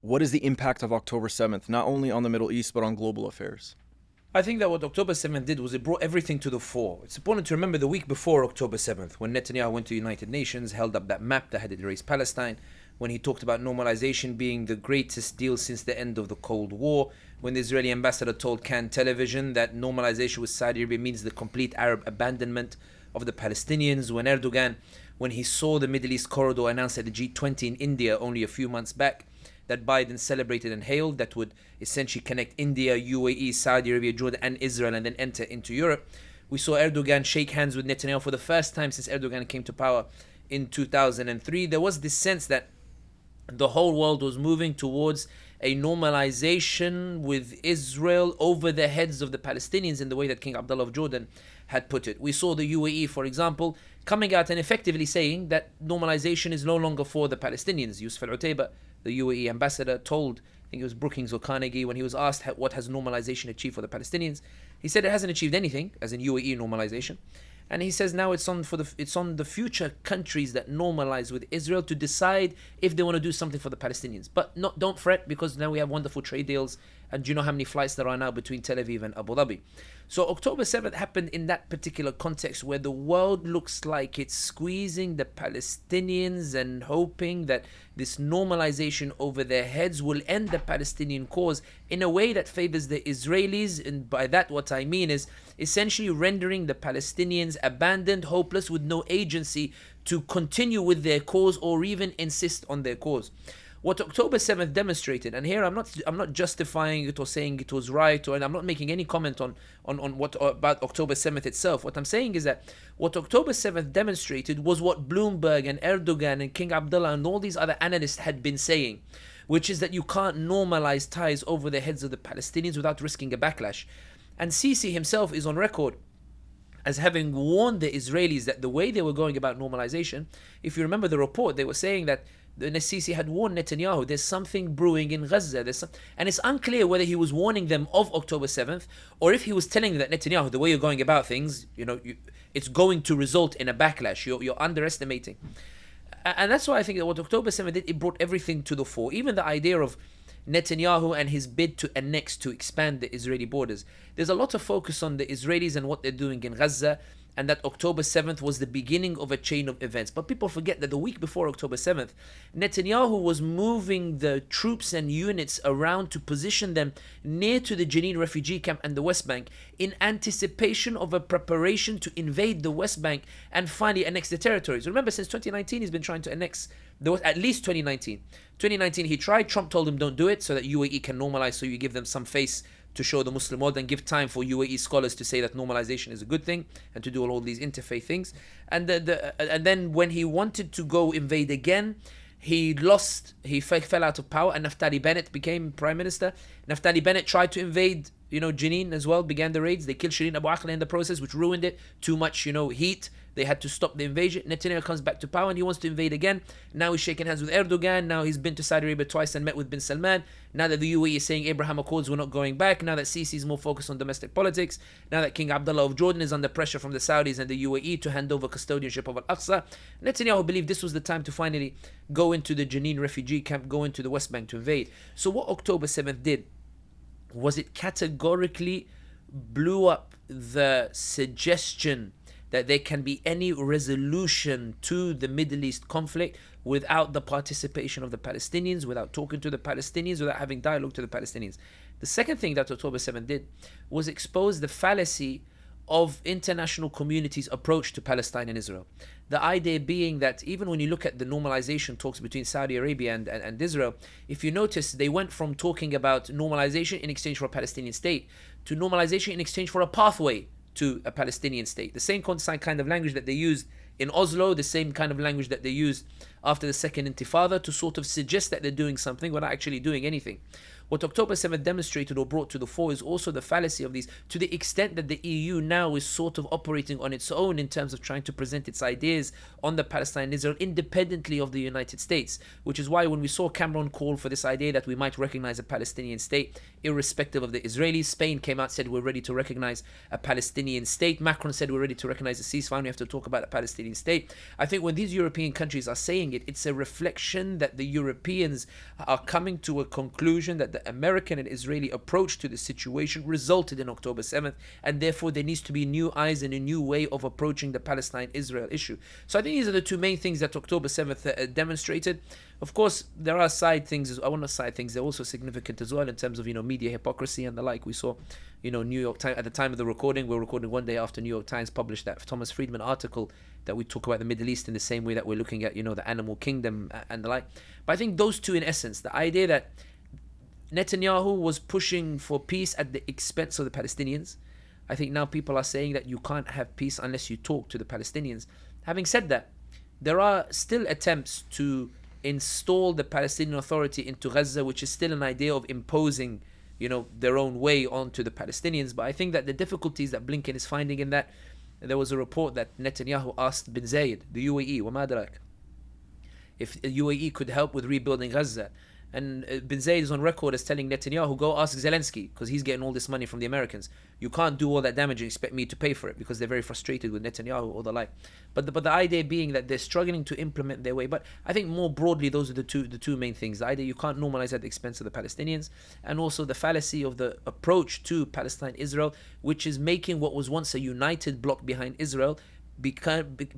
what is the impact of October 7th, not only on the Middle East, but on global affairs? I think that what October 7th did was it brought everything to the fore. It's important to remember the week before October 7th, when Netanyahu went to the United Nations, held up that map that had erased Palestine, when he talked about normalization being the greatest deal since the end of the Cold War, when the Israeli ambassador told Cannes Television that normalization with Saudi Arabia means the complete Arab abandonment of the Palestinians, when Erdogan, when he saw the Middle East corridor announced at the G20 in India only a few months back, that Biden celebrated and hailed, that would essentially connect India, UAE, Saudi Arabia, Jordan, and Israel, and then enter into Europe. We saw Erdogan shake hands with Netanyahu for the first time since Erdogan came to power in 2003. There was this sense that the whole world was moving towards a normalization with Israel over the heads of the Palestinians in the way that King Abdullah of Jordan had put it. We saw the UAE, for example, coming out and effectively saying that normalization is no longer for the Palestinians. Yusuf al-Utaiba, the UAE ambassador, told, I think it was Brookings or Carnegie, when he was asked what has normalization achieved for the Palestinians, he said it hasn't achieved anything, as in UAE normalization. And he says now it's on the future countries that normalize with Israel to decide if they want to do something for the Palestinians. But don't fret, because now we have wonderful trade deals, and do you know how many flights there are now between Tel Aviv and Abu Dhabi? So October 7th happened in that particular context where the world looks like it's squeezing the Palestinians and hoping that this normalization over their heads will end the Palestinian cause in a way that favors the Israelis. And by that, what I mean is essentially rendering the Palestinians abandoned, hopeless, with no agency to continue with their cause or even insist on their cause. What October 7th demonstrated, and here I'm not justifying it or saying it was right, and I'm not making any comment on what about October 7th itself. What I'm saying is that what October 7th demonstrated was what Bloomberg and Erdogan and King Abdullah and all these other analysts had been saying, which is that you can't normalize ties over the heads of the Palestinians without risking a backlash. And Sisi himself is on record as having warned the Israelis that the way they were going about normalization, if you remember the report, they were saying that the Sisi had warned Netanyahu, there's something brewing in Gaza. And it's unclear whether he was warning them of October 7th or if he was telling them that Netanyahu, the way you're going about things, it's going to result in a backlash. You're underestimating. And that's why I think that what October 7th did, it brought everything to the fore. Even the idea of Netanyahu and his bid to annex, to expand the Israeli borders. There's a lot of focus on the Israelis and what they're doing in Gaza, and that October 7th was the beginning of a chain of events. But people forget that the week before October 7th, Netanyahu was moving the troops and units around to position them near to the Jenin refugee camp and the West Bank in anticipation of a preparation to invade the West Bank and finally annex the territories. Remember, since 2019, he's been trying to annex at least 2019. 2019, he tried. Trump told him don't do it so that UAE can normalize, so you give them some face to show the Muslim world and give time for UAE scholars to say that normalization is a good thing and to do all these interfaith things. And then when he wanted to go invade again, he fell out of power, and Naftali Bennett became prime minister. Naftali Bennett tried to invade, Jenin as well, began the raids. They killed Shireen Abu Akleh in the process, which ruined it. Too much, heat. They had to stop the invasion. Netanyahu comes back to power and he wants to invade again. Now he's shaking hands with Erdogan. Now he's been to Saudi Arabia twice and met with bin Salman. Now that the UAE is saying Abraham Accords, we're not going back. Now that Sisi is more focused on domestic politics. Now that King Abdullah of Jordan is under pressure from the Saudis and the UAE to hand over custodianship of Al-Aqsa. Netanyahu believed this was the time to finally go into the Jenin refugee camp, go into the West Bank to invade. So what October 7th did was it categorically blew up the suggestion that there can be any resolution to the Middle East conflict without the participation of the Palestinians, without talking to the Palestinians, without having dialogue to the Palestinians. The second thing that October 7th did was expose the fallacy of international community's approach to Palestine and Israel. The idea being that even when you look at the normalization talks between Saudi Arabia and Israel, if you notice, they went from talking about normalization in exchange for a Palestinian state to normalization in exchange for a pathway to a Palestinian state. The same kind of language that they used in Oslo, the same kind of language that they used after the Second Intifada to sort of suggest that they're doing something without actually doing anything. what October 7th demonstrated or brought to the fore is also the fallacy of these, to the extent that the EU now is sort of operating on its own in terms of trying to present its ideas on the Palestine and Israel independently of the United States, which is why when we saw Cameron call for this idea that we might recognize a Palestinian state irrespective of the Israelis, Spain came out, said we're ready to recognize a Palestinian state. Macron said we're ready to recognize a ceasefire. We have to talk about a Palestinian state. I think when these European countries are saying it, it's a reflection that the Europeans are coming to a conclusion that the American and Israeli approach to the situation resulted in October 7th, and therefore there needs to be new eyes and a new way of approaching the Palestine-Israel issue. So I think these are the two main things that October 7th demonstrated. Of course, there are side things. I want to side things. They're also significant as well in terms of, media hypocrisy and the like. We saw, New York Times, at the time of the recording, we're recording one day after New York Times published that Thomas Friedman article that we talk about the Middle East in the same way that we're looking at, the animal kingdom and the like. But I think those two, in essence, the idea that Netanyahu was pushing for peace at the expense of the Palestinians. I think now people are saying that you can't have peace unless you talk to the Palestinians. Having said that, there are still attempts to install the Palestinian Authority into Gaza, which is still an idea of imposing, their own way onto the Palestinians. But I think that the difficulties that Blinken is finding in that, there was a report that Netanyahu asked bin Zayed, the UAE, وما أدراك, if the UAE could help with rebuilding Gaza. And bin Zayed is on record as telling Netanyahu, go ask Zelensky, because he's getting all this money from the Americans. You can't do all that damage and expect me to pay for it, because they're very frustrated with Netanyahu or the like. But the idea being that they're struggling to implement their way. But I think more broadly, those are the two main things. The idea you can't normalize at the expense of the Palestinians, and also the fallacy of the approach to Palestine-Israel, which is making what was once a united bloc behind Israel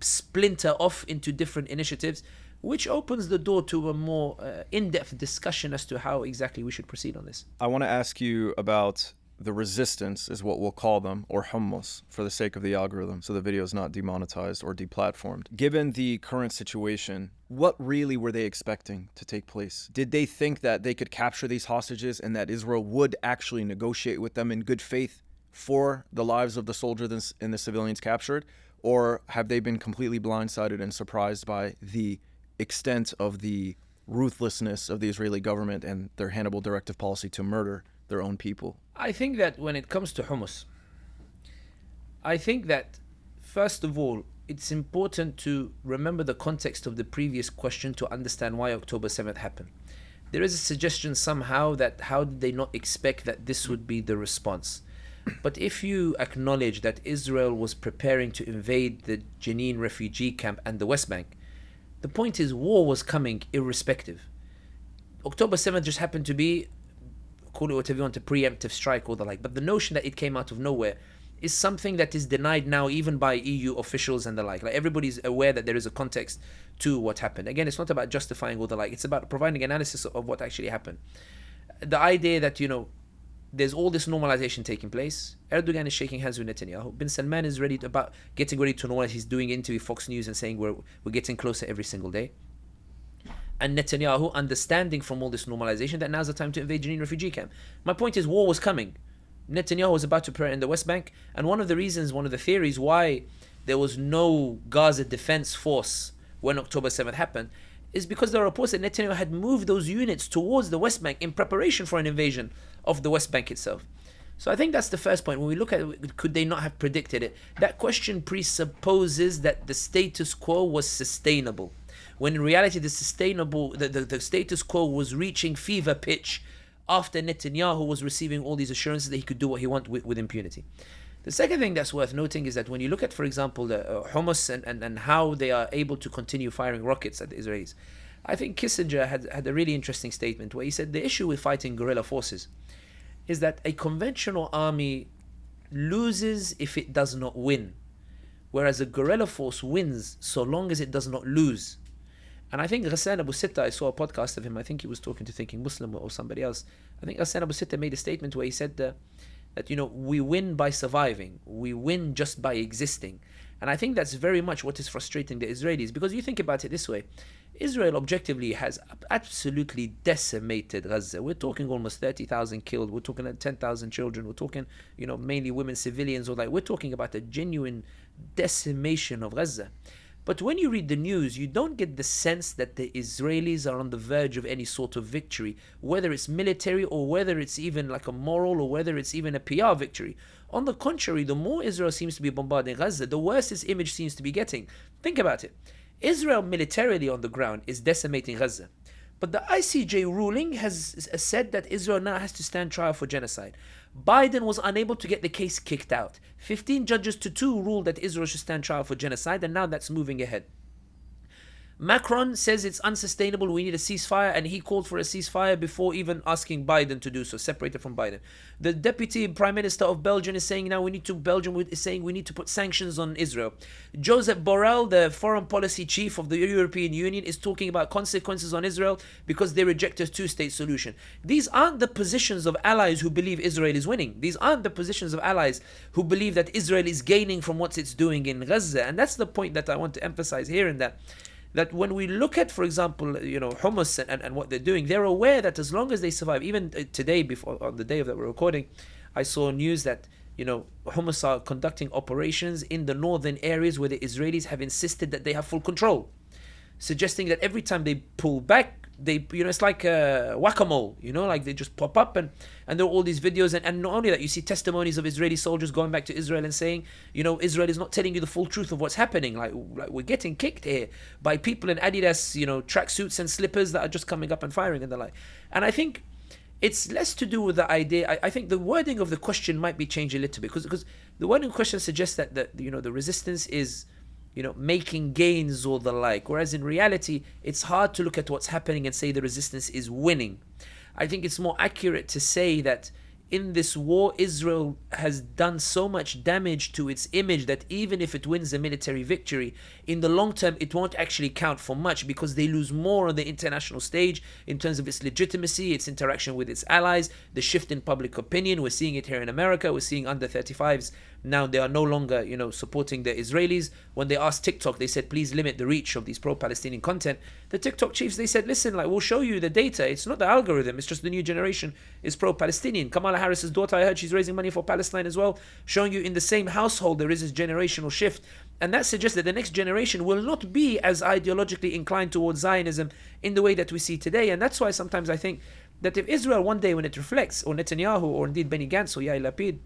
splinter off into different initiatives, which opens the door to a more in-depth discussion as to how exactly we should proceed on this. I want to ask you about the resistance, is what we'll call them, or Hummus, for the sake of the algorithm, so the video is not demonetized or deplatformed. Given the current situation, what really were they expecting to take place? Did they think that they could capture these hostages and that Israel would actually negotiate with them in good faith for the lives of the soldiers and the civilians captured? Or have they been completely blindsided and surprised by the extent of the ruthlessness of the Israeli government and their Hannibal directive policy to murder their own people? I think that when it comes to Hummus, I think that first of all, it's important to remember the context of the previous question to understand why October 7th happened. There is a suggestion somehow that how did they not expect that this would be the response? But if you acknowledge that Israel was preparing to invade the Jenin refugee camp and the West Bank, the point is war was coming irrespective. October 7th just happened to be, call it whatever you want, a preemptive strike or the like. But the notion that it came out of nowhere is something that is denied now even by EU officials and the like. Like, everybody's aware that there is a context to what happened. Again, it's not about justifying or the like. It's about providing analysis of what actually happened. The idea that, there's all this normalization taking place. Erdogan is shaking hands with Netanyahu. Bin Salman is getting ready to normalize. He's doing an interview with Fox News and saying we're getting closer every single day. And Netanyahu understanding from all this normalization that now's the time to invade Jenin refugee camp. My point is, war was coming. Netanyahu was about to prepare in the West Bank, and one of the theories why there was no Gaza defense force when October 7th happened is because there are reports that Netanyahu had moved those units towards the West Bank in preparation for an invasion of the West Bank itself. So I think that's the first point. When we look at it, could they not have predicted it? That question presupposes that the status quo was sustainable, when in reality the status quo was reaching fever pitch after Netanyahu was receiving all these assurances that he could do what he wanted with impunity. The second thing that's worth noting is that when you look at, for example, the Hummus and how they are able to continue firing rockets at the Israelis, I think Kissinger had a really interesting statement where he said the issue with fighting guerrilla forces is that a conventional army loses if it does not win, whereas a guerrilla force wins so long as it does not lose. And I think Ghassan Abu Sitta, I saw a podcast of him, I think he was talking to Thinking Muslim or somebody else. I think Ghassan Abu Sitta made a statement where he said that we win by surviving, we win just by existing. And I think that's very much what is frustrating the Israelis, because you think about it this way, Israel objectively has absolutely decimated Gaza. We're talking almost 30,000 killed, we're talking 10,000 children, we're talking, mainly women, civilians, or like, we're talking about a genuine decimation of Gaza. But when you read the news, you don't get the sense that the Israelis are on the verge of any sort of victory, whether it's military or whether it's even like a moral or whether it's even a PR victory. On the contrary, the more Israel seems to be bombarding Gaza, the worse its image seems to be getting. Think about it. Israel militarily on the ground is decimating Gaza. But the ICJ ruling has said that Israel now has to stand trial for genocide. Biden was unable to get the case kicked out. 15 judges to 2 ruled that Israel should stand trial for genocide, and now that's moving ahead. Macron says it's unsustainable, we need a ceasefire, and he called for a ceasefire before even asking Biden to do so, separated from Biden. The deputy prime minister of Belgium is saying now Belgium is saying we need to put sanctions on Israel. Joseph Borrell, the foreign policy chief of the European Union, is talking about consequences on Israel because they reject a two-state solution. These aren't the positions of allies who believe Israel is winning. These aren't the positions of allies who believe that Israel is gaining from what it's doing in Gaza. And that's the point that I want to emphasize here, in that when we look at, for example, Hummus and what they're doing, they're aware that as long as they survive, even today, before on the day that we're recording, I saw news that Hummus are conducting operations in the northern areas where the Israelis have insisted that they have full control, suggesting that every time they pull back, it's like whack-a-mole, like they just pop up, and there are all these videos, and not only that, you see testimonies of Israeli soldiers going back to Israel and saying, Israel is not telling you the full truth of what's happening. Like we're getting kicked here by people in Adidas, tracksuits and slippers that are just coming up and firing and the like. And I think it's less to do with the idea. I think the wording of the question might be changed a little bit, because the wording of the question suggests that the resistance is making gains or the like, whereas in reality it's hard to look at what's happening and say the resistance is winning. I think it's more accurate to say that in this war, Israel has done so much damage to its image that even if it wins a military victory, in the long term it won't actually count for much, because they lose more on the international stage in terms of its legitimacy, its interaction with its allies, the shift in public opinion. We're seeing it here in America. We're seeing under 35s now, they are no longer supporting the Israelis. When they asked TikTok, they said please limit the reach of these pro-Palestinian content. The TikTok chiefs, they said, listen, we'll show you the data. It's not the algorithm, it's just the new generation is pro-Palestinian. Kamala Harris's daughter, I heard she's raising money for Palestine as well, showing you in the same household there is this generational shift. And that suggests that the next generation will not be as ideologically inclined towards Zionism in the way that we see today. And that's why sometimes I think that if Israel one day, when it reflects, or Netanyahu, or indeed Benny Gantz or Yair Lapid,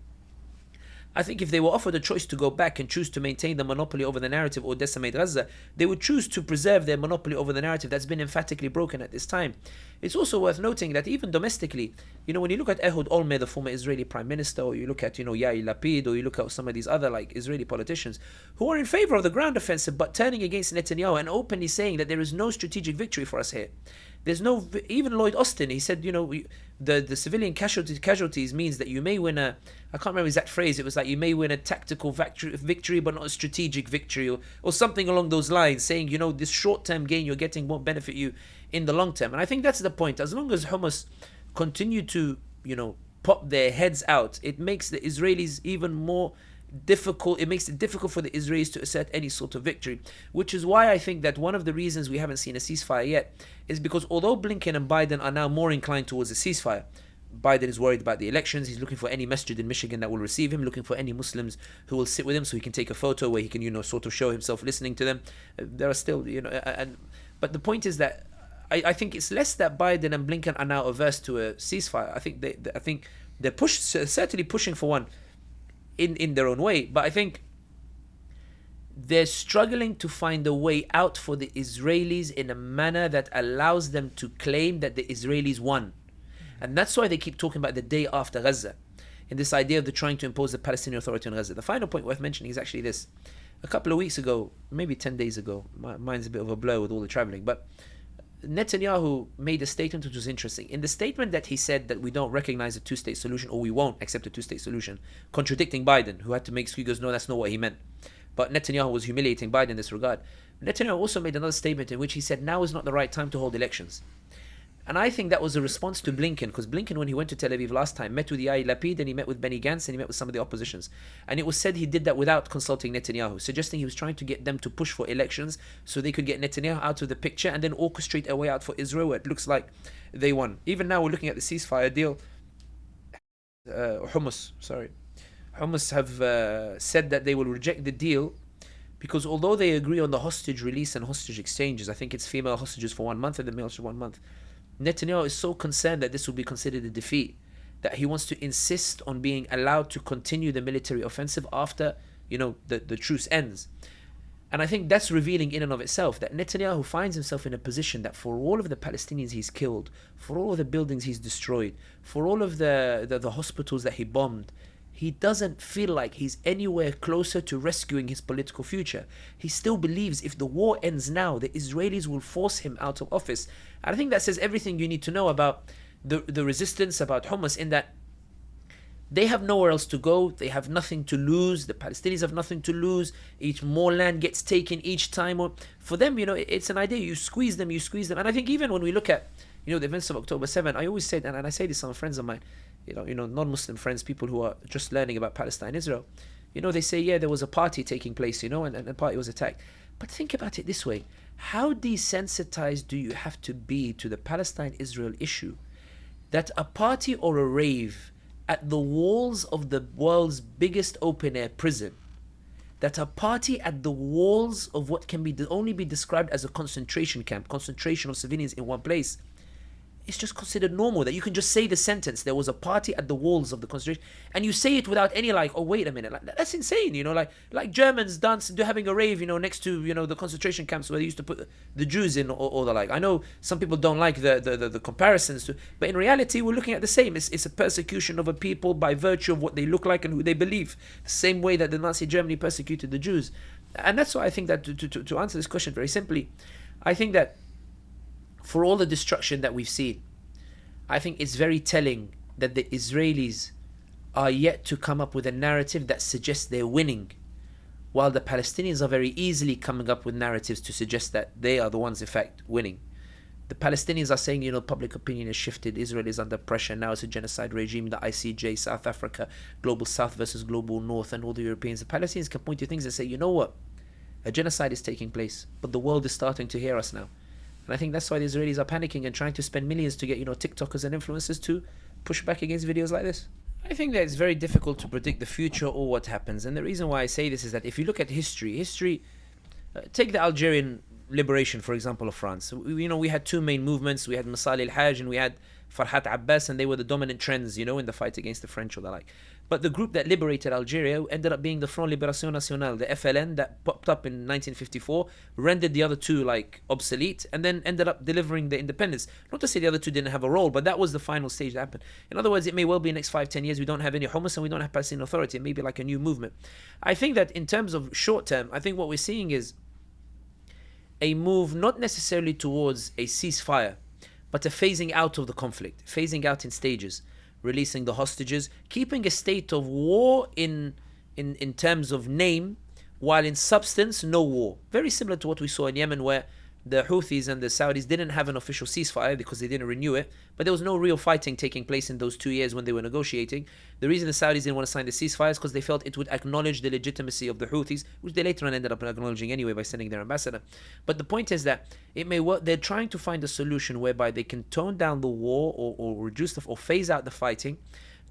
I think if they were offered a choice to go back and choose to maintain the monopoly over the narrative or decimate Gaza, they would choose to preserve their monopoly over the narrative that's been emphatically broken at this time. It's also worth noting that even domestically, when you look at Ehud Olmert, the former Israeli prime minister, or you look at, Yair Lapid, or you look at some of these other Israeli politicians who are in favor of the ground offensive but turning against Netanyahu and openly saying that there is no strategic victory for us here. There's no, even Lloyd Austin, he said, the civilian casualties means that you may win I can't remember the exact phrase, it was like you may win a tactical victory but not a strategic victory, or something along those lines, saying, this short-term gain you're getting won't benefit you in the long term. And I think that's the point. As long as Hummus continue to, pop their heads out, it makes the Israelis even more difficult. It makes it difficult for the Israelis to assert any sort of victory, which is why I think that one of the reasons we haven't seen a ceasefire yet is because although Blinken and Biden are now more inclined towards a ceasefire, Biden is worried about the elections. He's looking for any masjid in Michigan that will receive him, looking for any Muslims who will sit with him so he can take a photo where he can, sort of show himself listening to them. There are still, but the point is that I think it's less that Biden and Blinken are now averse to a ceasefire. I think they're certainly pushing for one in their own way, but I think they're struggling to find a way out for the Israelis in a manner that allows them to claim that the Israelis won. And that's why they keep talking about the day after Gaza, in this idea of trying to impose the Palestinian Authority on Gaza. The final point worth mentioning is actually this. A couple of weeks ago, maybe 10 days ago, mine's a bit of a blur with all the traveling, but Netanyahu made a statement which was interesting. In the statement that he said that we don't recognize a two-state solution, or we won't accept a two-state solution, contradicting Biden, who had to make excuses, no, that's not what he meant. But Netanyahu was humiliating Biden in this regard. Netanyahu also made another statement in which he said now is not the right time to hold elections. And I think that was a response to Blinken, because Blinken, when he went to Tel Aviv last time, met with Yair Lapid, and he met with Benny Gantz, and he met with some of the oppositions. And it was said he did that without consulting Netanyahu, suggesting he was trying to get them to push for elections so they could get Netanyahu out of the picture and then orchestrate a way out for Israel where it looks like they won. Even now we're looking at the ceasefire deal. Hummus have said that they will reject the deal Because although they agree on the hostage release and hostage exchanges, I think it's female hostages for 1 month and the male for 1 month. Netanyahu is so concerned that this will be considered a defeat that he wants to insist on being allowed to continue the military offensive after, the truce ends. And I think that's revealing in and of itself that Netanyahu finds himself in a position that for all of the Palestinians he's killed, for all of the buildings he's destroyed, for all of the hospitals that he bombed, he doesn't feel like he's anywhere closer to rescuing his political future. He still believes if the war ends now, the Israelis will force him out of office. And I think that says everything you need to know about the resistance, about Hummus, in that they have nowhere else to go. They have nothing to lose. The Palestinians have nothing to lose. Each more land gets taken each time. Or for them, it's an idea. You squeeze them. And I think even when we look at, the events of October 7, I always say, and I say this to some friends of mine, non-Muslim friends, people who are just learning about Palestine, Israel, they say, yeah, there was a party taking place, and the party was attacked. But think about it this way. How desensitized do you have to be to the Palestine-Israel issue that a party or a rave at the walls of the world's biggest open-air prison, that a party at the walls of what can only be described as a concentration camp, concentration of civilians in one place, it's just considered normal, that you can just say the sentence, there was a party at the walls of the concentration, and you say it without any oh, wait a minute, that's insane, like Germans they're having a rave, next to, the concentration camps where they used to put the Jews in or the like. I know some people don't like the comparisons, but in reality, we're looking at the same. It's a persecution of a people by virtue of what they look like and who they believe, the same way that the Nazi Germany persecuted the Jews. And that's why I think that to answer this question very simply, I think that for all the destruction that we've seen, I think it's very telling that the Israelis are yet to come up with a narrative that suggests they're winning, while the Palestinians are very easily coming up with narratives to suggest that they are the ones, in fact, winning. The Palestinians are saying, public opinion has shifted, Israel is under pressure, now it's a genocide regime, the ICJ, South Africa, Global South versus Global North, and all the Europeans. The Palestinians can point to things and say, you know what, a genocide is taking place, but the world is starting to hear us now. And I think that's why the Israelis are panicking and trying to spend millions to get, TikTokers and influencers to push back against videos like this. I think that it's very difficult to predict the future or what happens. And the reason why I say this is that if you look at history, take the Algerian liberation, for example, of France. We had two main movements. We had Masali al-Hajj and we had Farhat Abbas, and they were the dominant trends, in the fight against the French or the like. But the group that liberated Algeria ended up being the Front Libération Nationale, the FLN, that popped up in 1954, rendered the other two obsolete, and then ended up delivering the independence. Not to say the other two didn't have a role, but that was the final stage that happened. In other words, it may well be in the next 5-10 years we don't have any Hummus and we don't have Palestinian Authority. It may be like a new movement. I think that in terms of short term, I think what we're seeing is a move not necessarily towards a ceasefire, but a phasing out of the conflict, phasing out in stages, releasing the hostages, keeping a state of war in terms of name, while in substance, no war. Very similar to what we saw in Yemen, where the Houthis and the Saudis didn't have an official ceasefire because they didn't renew it, but there was no real fighting taking place in those 2 years when they were negotiating. The reason the Saudis didn't want to sign the ceasefire is because they felt it would acknowledge the legitimacy of the Houthis, which they later on ended up acknowledging anyway by sending their ambassador. But the point is that it may work. They're trying to find a solution whereby they can tone down the war or reduce or phase out the fighting,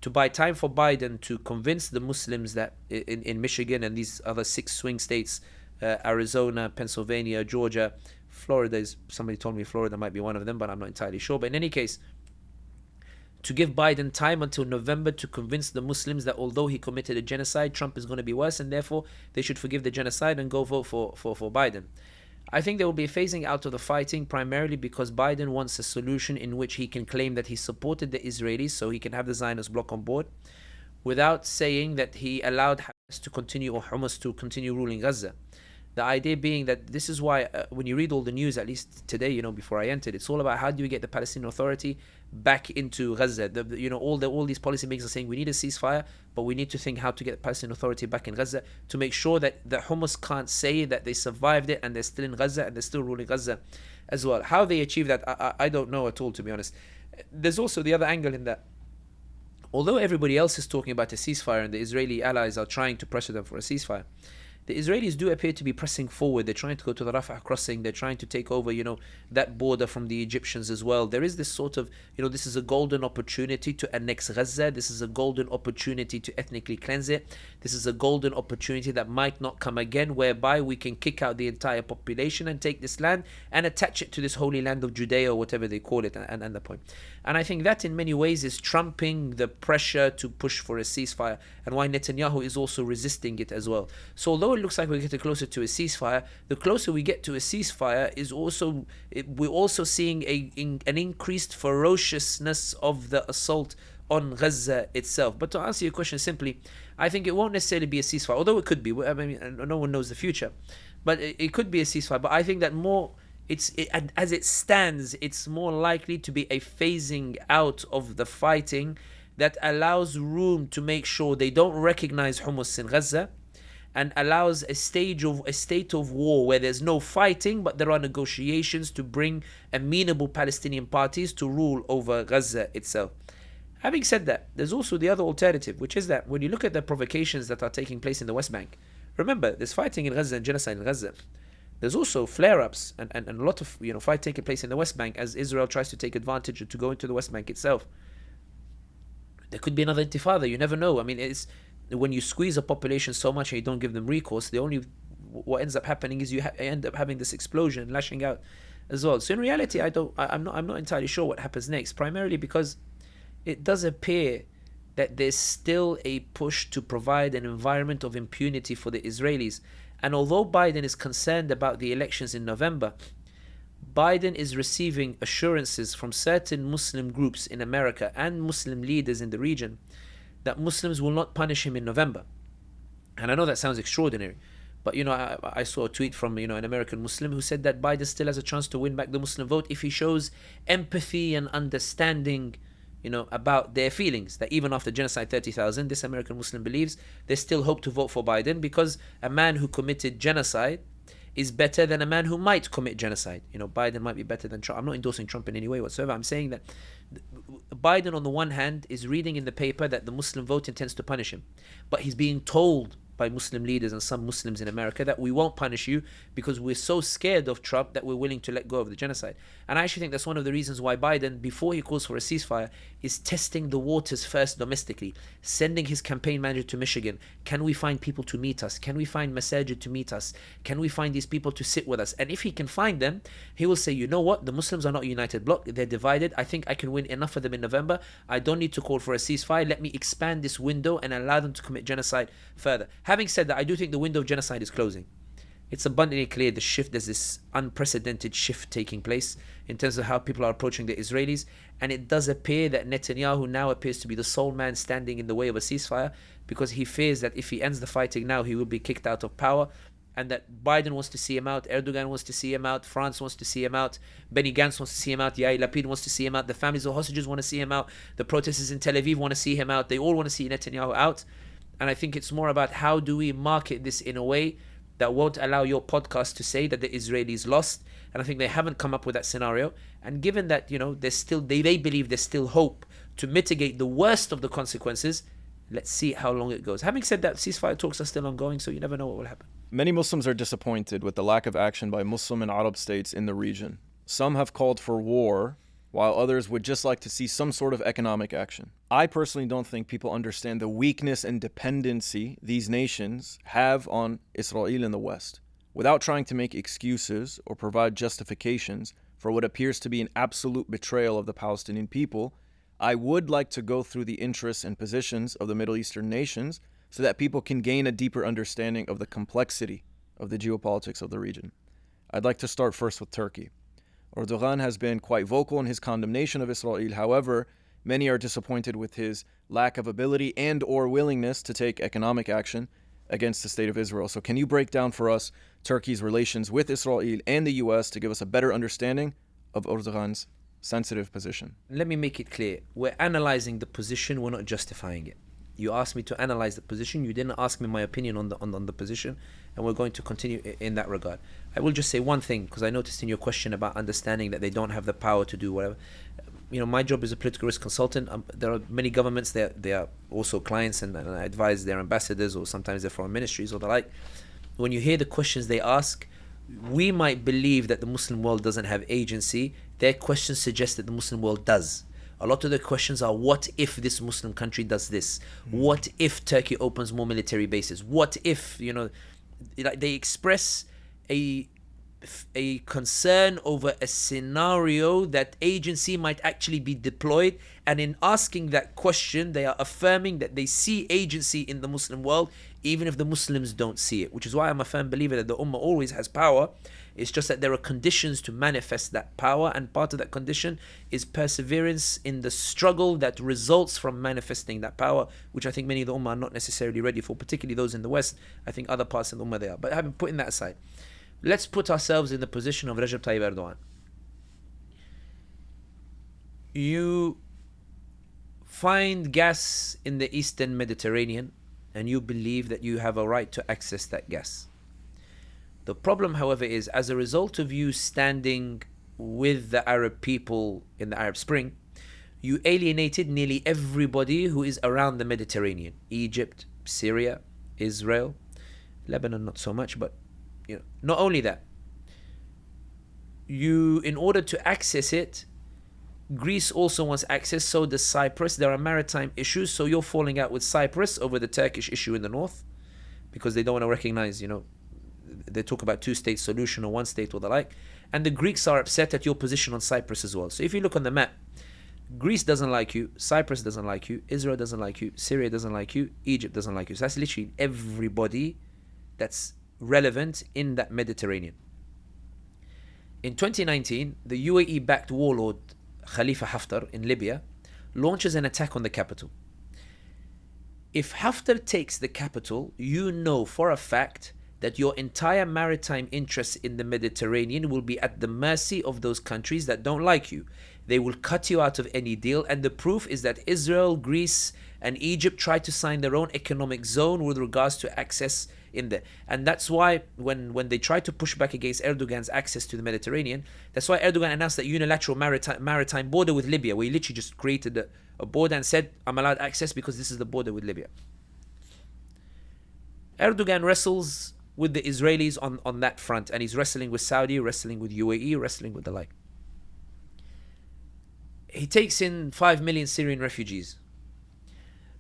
to buy time for Biden to convince the Muslims that in Michigan and these other 6 swing states, Arizona, Pennsylvania, Georgia, Florida somebody told me Florida might be one of them, but I'm not entirely sure. But in any case, to give Biden time until November to convince the Muslims that although he committed a genocide, Trump is going to be worse, and therefore they should forgive the genocide and go vote for Biden. I think there will be a phasing out of the fighting, primarily because Biden wants a solution in which he can claim that he supported the Israelis so he can have the Zionist bloc on board, without saying that he allowed Hamas to continue, or Hummus to continue ruling Gaza. The idea being that this is why when you read all the news, at least today, before I entered, it's all about how do we get the Palestinian Authority back into Gaza. All these policymakers are saying we need a ceasefire, but we need to think how to get the Palestinian Authority back in Gaza to make sure that the Hummus can't say that they survived it and they're still in Gaza and they're still ruling Gaza as well. How they achieve that, I don't know at all, to be honest. There's also the other angle in that, although everybody else is talking about a ceasefire and the Israeli allies are trying to pressure them for a ceasefire, the Israelis do appear to be pressing forward. They're trying to go to the Rafah crossing. They're trying to take over, that border from the Egyptians as well. There is this sort of, this is a golden opportunity to annex Gaza. This is a golden opportunity to ethnically cleanse it. This is a golden opportunity that might not come again, whereby we can kick out the entire population and take this land and attach it to this holy land of Judea, or whatever they call it, and the point. And I think that in many ways is trumping the pressure to push for a ceasefire, and why Netanyahu is also resisting it as well. So although it looks like we're getting closer to a ceasefire, the closer we get to a ceasefire is also, we're also seeing an increased ferociousness of the assault on Gaza itself. But to answer your question simply, I think it won't necessarily be a ceasefire, although it could be. I mean, no one knows the future, but it could be a ceasefire. But I think that as it stands, it's more likely to be a phasing out of the fighting that allows room to make sure they don't recognize Hummus in Gaza, and allows a state of war where there's no fighting, but there are negotiations to bring amenable Palestinian parties to rule over Gaza itself. Having said that, there's also the other alternative, which is that when you look at the provocations that are taking place in the West Bank, remember, there's fighting in Gaza and genocide in Gaza. There's also flare-ups and a lot of fight taking place in the West Bank as Israel tries to take advantage to go into the West Bank itself. There could be another intifada. You never know. I mean, it's when you squeeze a population so much and you don't give them recourse, what ends up happening is you end up having this explosion, lashing out as well. So in reality, I'm not entirely sure what happens next. Primarily because it does appear that there's still a push to provide an environment of impunity for the Israelis. And although Biden is concerned about the elections in November, Biden is receiving assurances from certain Muslim groups in America and Muslim leaders in the region that Muslims will not punish him in November. And I know that sounds extraordinary, but I saw a tweet from an American Muslim who said that Biden still has a chance to win back the Muslim vote if he shows empathy and understanding about their feelings, that even after genocide 30,000, this American Muslim believes there's still hope to vote for Biden, because a man who committed genocide is better than a man who might commit genocide. Biden might be better than Trump. I'm not endorsing Trump in any way whatsoever. I'm saying that Biden, on the one hand, is reading in the paper that the Muslim vote intends to punish him, but he's being told by Muslim leaders and some Muslims in America that we won't punish you because we're so scared of Trump that we're willing to let go of the genocide. And I actually think that's one of the reasons why Biden, before he calls for a ceasefire, is testing the waters first domestically, sending his campaign manager to Michigan. Can we find people to meet us? Can we find masajid to meet us? Can we find these people to sit with us? And if he can find them, he will say, you know what? The Muslims are not a united bloc. They're divided. I think I can win enough of them in November. I don't need to call for a ceasefire. Let me expand this window and allow them to commit genocide further. Having said that, I do think the window of genocide is closing. It's abundantly clear there's this unprecedented shift taking place in terms of how people are approaching the Israelis, and it does appear that Netanyahu now appears to be the sole man standing in the way of a ceasefire, because he fears that if he ends the fighting now, he will be kicked out of power, and that Biden wants to see him out, Erdogan wants to see him out, France wants to see him out, Benny Gantz wants to see him out, Yair Lapid wants to see him out, the families of hostages want to see him out, the protesters in Tel Aviv want to see him out, they all want to see Netanyahu out. And I think it's more about how do we market this in a way that won't allow your podcast to say that the Israelis lost. And I think they haven't come up with that scenario. And given that, there's still, they believe there's still hope to mitigate the worst of the consequences, let's see how long it goes. Having said that, ceasefire talks are still ongoing, so you never know what will happen. Many Muslims are disappointed with the lack of action by Muslim and Arab states in the region. Some have called for war, while others would just like to see some sort of economic action. I personally don't think people understand the weakness and dependency these nations have on Israel in the West. Without trying to make excuses or provide justifications for what appears to be an absolute betrayal of the Palestinian people, I would like to go through the interests and positions of the Middle Eastern nations so that people can gain a deeper understanding of the complexity of the geopolitics of the region. I'd like to start first with Turkey. Erdogan has been quite vocal in his condemnation of Israel. However, many are disappointed with his lack of ability and or willingness to take economic action against the state of Israel. So can you break down for us Turkey's relations with Israel and the US to give us a better understanding of Erdogan's sensitive position? Let me make it clear. We're analyzing the position, we're not justifying it. You asked me to analyze the position. You didn't ask me my opinion on the position, and we're going to continue in that regard. I will just say one thing, because I noticed in your question about understanding that they don't have the power to do whatever. My job is a political risk consultant. There are many governments that they are also clients, and I advise their ambassadors, or sometimes their foreign ministries or the like. when you hear the questions they ask, we might believe that the Muslim world doesn't have agency. Their questions suggest that the Muslim world does. A lot of the questions are, what if this Muslim country does this? What if Turkey opens more military bases? What if, they express a concern over a scenario that agency might actually be deployed, and in asking that question they are affirming that they see agency in the Muslim world even if the Muslims don't see it, which is why I'm a firm believer that the Ummah always has power. It's just that there are conditions to manifest that power, and part of that condition is perseverance in the struggle that results from manifesting that power, which I think many of the Ummah are not necessarily ready for, particularly those in the West. I think other parts of the Ummah they are. But having putting that aside, let's put ourselves in the position of Recep Tayyip Erdogan. You find gas in the Eastern Mediterranean and you believe that you have a right to access that gas. The problem, however, is as a result of you standing with the Arab people in the Arab Spring, you alienated nearly everybody who is around the Mediterranean. Egypt, Syria, Israel, Lebanon not so much, but not only that, you, in order to access it, Greece also wants access, so does Cyprus. There are maritime issues, so you're falling out with Cyprus over the Turkish issue in the north because they don't want to recognize, they talk about two-state solution or one state or the like. And the Greeks are upset at your position on Cyprus as well. So if you look on the map, Greece doesn't like you, Cyprus doesn't like you, Israel doesn't like you, Syria doesn't like you, Egypt doesn't like you. So that's literally everybody that's relevant in that Mediterranean. In 2019, the UAE-backed warlord Khalifa Haftar in Libya launches an attack on the capital. If Haftar takes the capital, you know for a fact that your entire maritime interests in the Mediterranean will be at the mercy of those countries that don't like you. They will cut you out of any deal, and the proof is that Israel, Greece, and Egypt tried to sign their own economic zone with regards to access in there. And that's why when they tried to push back against Erdogan's access to the Mediterranean, that's why Erdogan announced that unilateral maritime border with Libya, where he literally just created a border and said, I'm allowed access because this is the border with Libya. Erdogan wrestles with the Israelis on that front, and he's wrestling with Saudi, wrestling with UAE, wrestling with the like. He takes in 5 million Syrian refugees,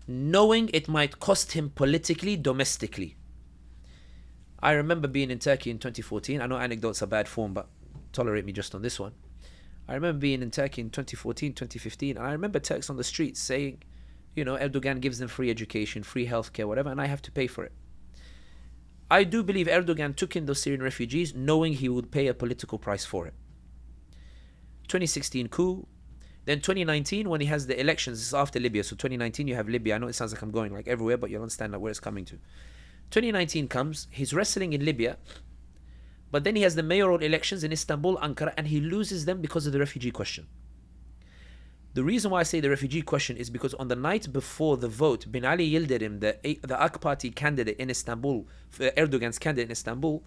knowing it might cost him politically, domestically. I remember being in Turkey in 2014. I know anecdotes are bad form, but tolerate me just on this one. I remember being in Turkey in 2014, 2015, and I remember Turks on the streets saying, Erdogan gives them free education, free healthcare, whatever, and I have to pay for it. I do believe Erdogan took in those Syrian refugees knowing he would pay a political price for it. 2016 coup. Then 2019, when he has the elections, this is after Libya. So 2019, you have Libya. I know it sounds like I'm going like everywhere, but you'll understand like where it's coming to. 2019 comes, he's wrestling in Libya, but then he has the mayoral elections in Istanbul, Ankara, and he loses them because of the refugee question. The reason why I say the refugee question is because on the night before the vote, Bin Ali Yildirim, the AK Party candidate in Istanbul, Erdogan's candidate in Istanbul,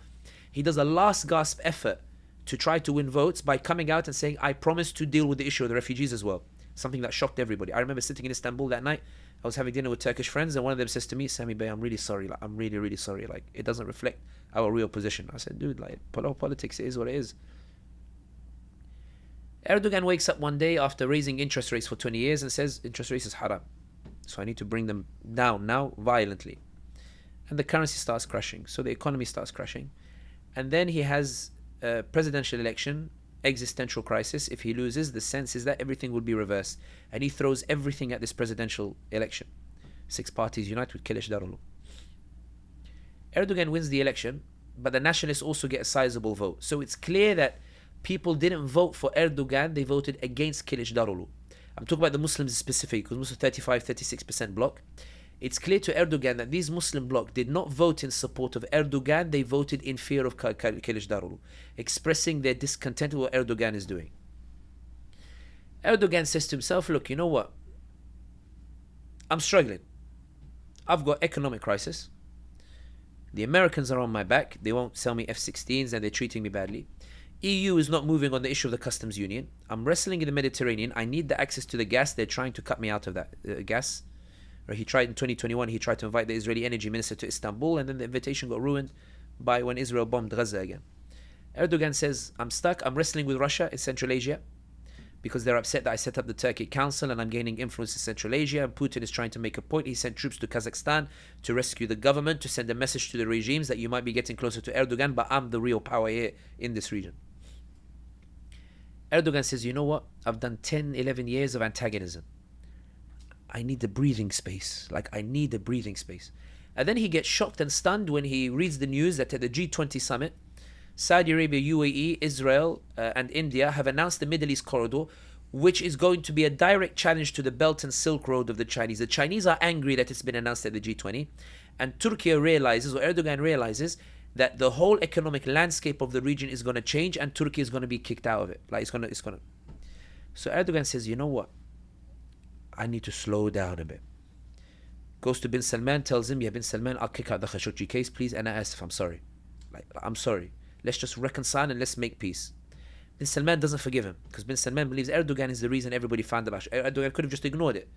he does a last gasp effort to try to win votes by coming out and saying, I promise to deal with the issue of the refugees as well. Something that shocked everybody. I remember sitting in Istanbul that night. I was having dinner with Turkish friends, and one of them says to me, Sami Bey, I'm really sorry. Like, I'm really, really sorry. Like, it doesn't reflect our real position. I said, dude, like, politics, it is what it is. Erdogan wakes up one day after raising interest rates for 20 years and says, interest rates is haram. So I need to bring them down now violently. And the currency starts crashing. So the economy starts crashing. And then he has a presidential election, existential crisis. If he loses, the sense is that everything will be reversed. And he throws everything at this presidential election. 6 parties unite with Kilish Darulu. Erdogan wins the election, but the nationalists also get a sizable vote. So it's clear that people didn't vote for Erdogan, they voted against Kilish Darulu. I'm talking about the Muslims specifically, because Muslims 35-36% bloc. It's clear to Erdogan that these Muslim bloc did not vote in support of Erdogan, they voted in fear of Kilish Darulu, expressing their discontent with what Erdogan is doing. Erdogan says to himself, look, you know what? I'm struggling. I've got economic crisis. The Americans are on my back. They won't sell me F-16s and they're treating me badly. EU is not moving on the issue of the customs union. I'm wrestling in the Mediterranean. I need the access to the gas. They're trying to cut me out of that gas. He tried in 2021, he tried to invite the Israeli energy minister to Istanbul, and then the invitation got ruined by when Israel bombed Gaza again. Erdogan says, I'm stuck, I'm wrestling with Russia in Central Asia because they're upset that I set up the Turkic Council and I'm gaining influence in Central Asia, and Putin is trying to make a point. He sent troops to Kazakhstan to rescue the government, to send a message to the regimes that you might be getting closer to Erdogan, but I'm the real power here in this region. Erdogan says, you know what? I've done 10, 11 years of antagonism. I need a breathing space. I need a breathing space. And then he gets shocked and stunned when he reads the news that at the G20 summit, Saudi Arabia, UAE, Israel, and India have announced the Middle East corridor, which is going to be a direct challenge to the Belt and Silk Road of the Chinese. The Chinese are angry that it's been announced at the G20, and Turkey realizes, or Erdogan realizes, that the whole economic landscape of the region is going to change, and Turkey is going to be kicked out of it. It's going to. So Erdogan says, you know what? I need to slow down a bit. Goes to bin Salman, tells him, yeah, bin Salman, I'll kick out the Khashoggi case, please. And I asked if I'm sorry. I'm sorry. Let's just reconcile and let's make peace. Bin Salman doesn't forgive him because bin Salman believes Erdogan is the reason everybody found out. Erdogan could have just ignored it.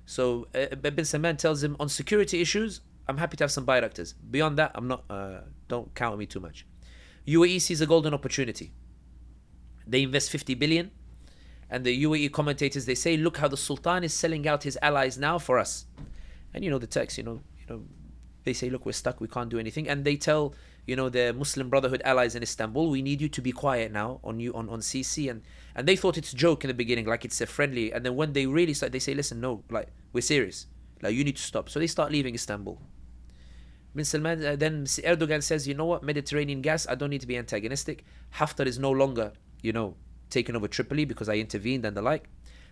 So bin Salman tells him, on security issues, I'm happy to have some Bayraktars. Beyond that, I'm not. Don't count on me too much. UAE sees a golden opportunity. They invest 50 billion, and the UAE commentators, they say, look how the Sultan is selling out his allies now for us. And the Turks, they say, look, we're stuck, we can't do anything. And they tell, the Muslim Brotherhood allies in Istanbul, we need you to be quiet now on CC. And they thought it's a joke in the beginning, like it's a friendly. And then when they really start, they say, listen, no, we're serious. You need to stop. So they start leaving Istanbul. Bin Salman, then Erdogan says, you know what, Mediterranean gas, I don't need to be antagonistic. Haftar is no longer, taking over Tripoli because I intervened and the like.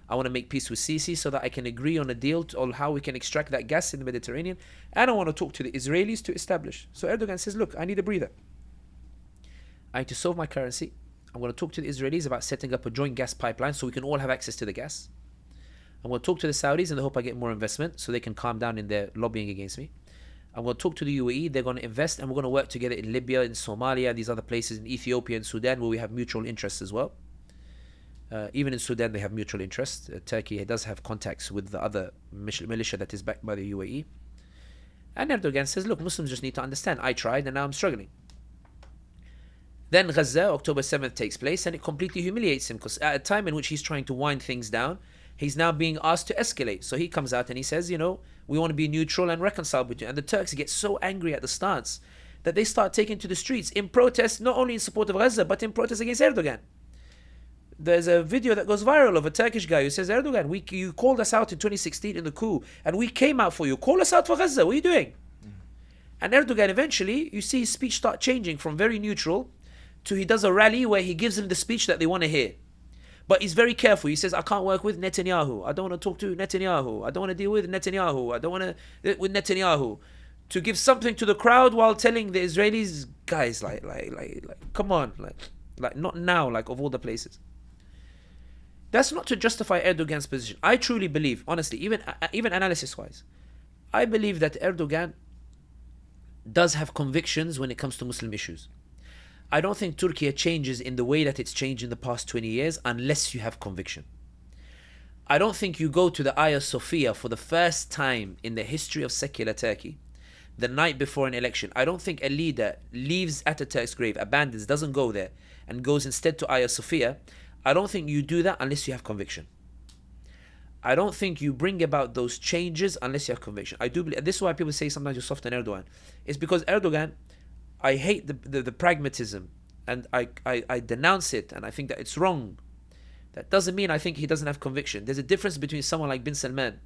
I want to make peace with Sisi so that I can agree on a deal on how we can extract that gas in the Mediterranean. And I want to talk to the Israelis to establish. So Erdogan says, look, I need a breather. I need to solve my currency. I'm going to talk to the Israelis about setting up a joint gas pipeline so we can all have access to the gas. I'm going to talk to the Saudis in the hope I get more investment so they can calm down in their lobbying against me. I'm going to talk to the UAE. They're going to invest, and we're going to work together in Libya, in Somalia, these other places, in Ethiopia and Sudan, where we have mutual interests as well. Even in Sudan, they have mutual interests. Turkey does have contacts with the other militia that is backed by the UAE. And Erdogan says, look, Muslims just need to understand. I tried, and now I'm struggling. Then Gaza, October 7th takes place, and it completely humiliates him, because at a time in which he's trying to wind things down, he's now being asked to escalate. So he comes out and he says, we want to be neutral and reconcile between. And the Turks get so angry at the stance that they start taking to the streets in protest, not only in support of Gaza, but in protest against Erdogan. There's a video that goes viral of a Turkish guy who says, Erdogan, you called us out in 2016 in the coup, and we came out for you. Call us out for Gaza. What are you doing? And Erdogan eventually, you see his speech start changing from very neutral to he does a rally where he gives them the speech that they want to hear. But he's very careful. He says, I can't work with Netanyahu. I don't want to talk to Netanyahu. I don't want to deal with Netanyahu. I don't want to with Netanyahu. To give something to the crowd while telling the Israelis, guys, come on, not now, of all the places. That's not to justify Erdogan's position. I truly believe, honestly, even analysis-wise, I believe that Erdogan does have convictions when it comes to Muslim issues. I don't think Turkey changes in the way that it's changed in the past 20 years unless you have conviction. I don't think you go to the Hagia Sophia for the first time in the history of secular Turkey the night before an election. I don't think a leader leaves Ataturk's grave, abandons, doesn't go there, and goes instead to Hagia Sophia. I don't think you do that unless you have conviction. I don't think you bring about those changes unless you have conviction. I do believe, this is why people say sometimes you're soft on Erdogan. It's because Erdogan, I hate the pragmatism, and I denounce it, and I think that it's wrong. That doesn't mean I think he doesn't have conviction. There's a difference between someone like bin Salman,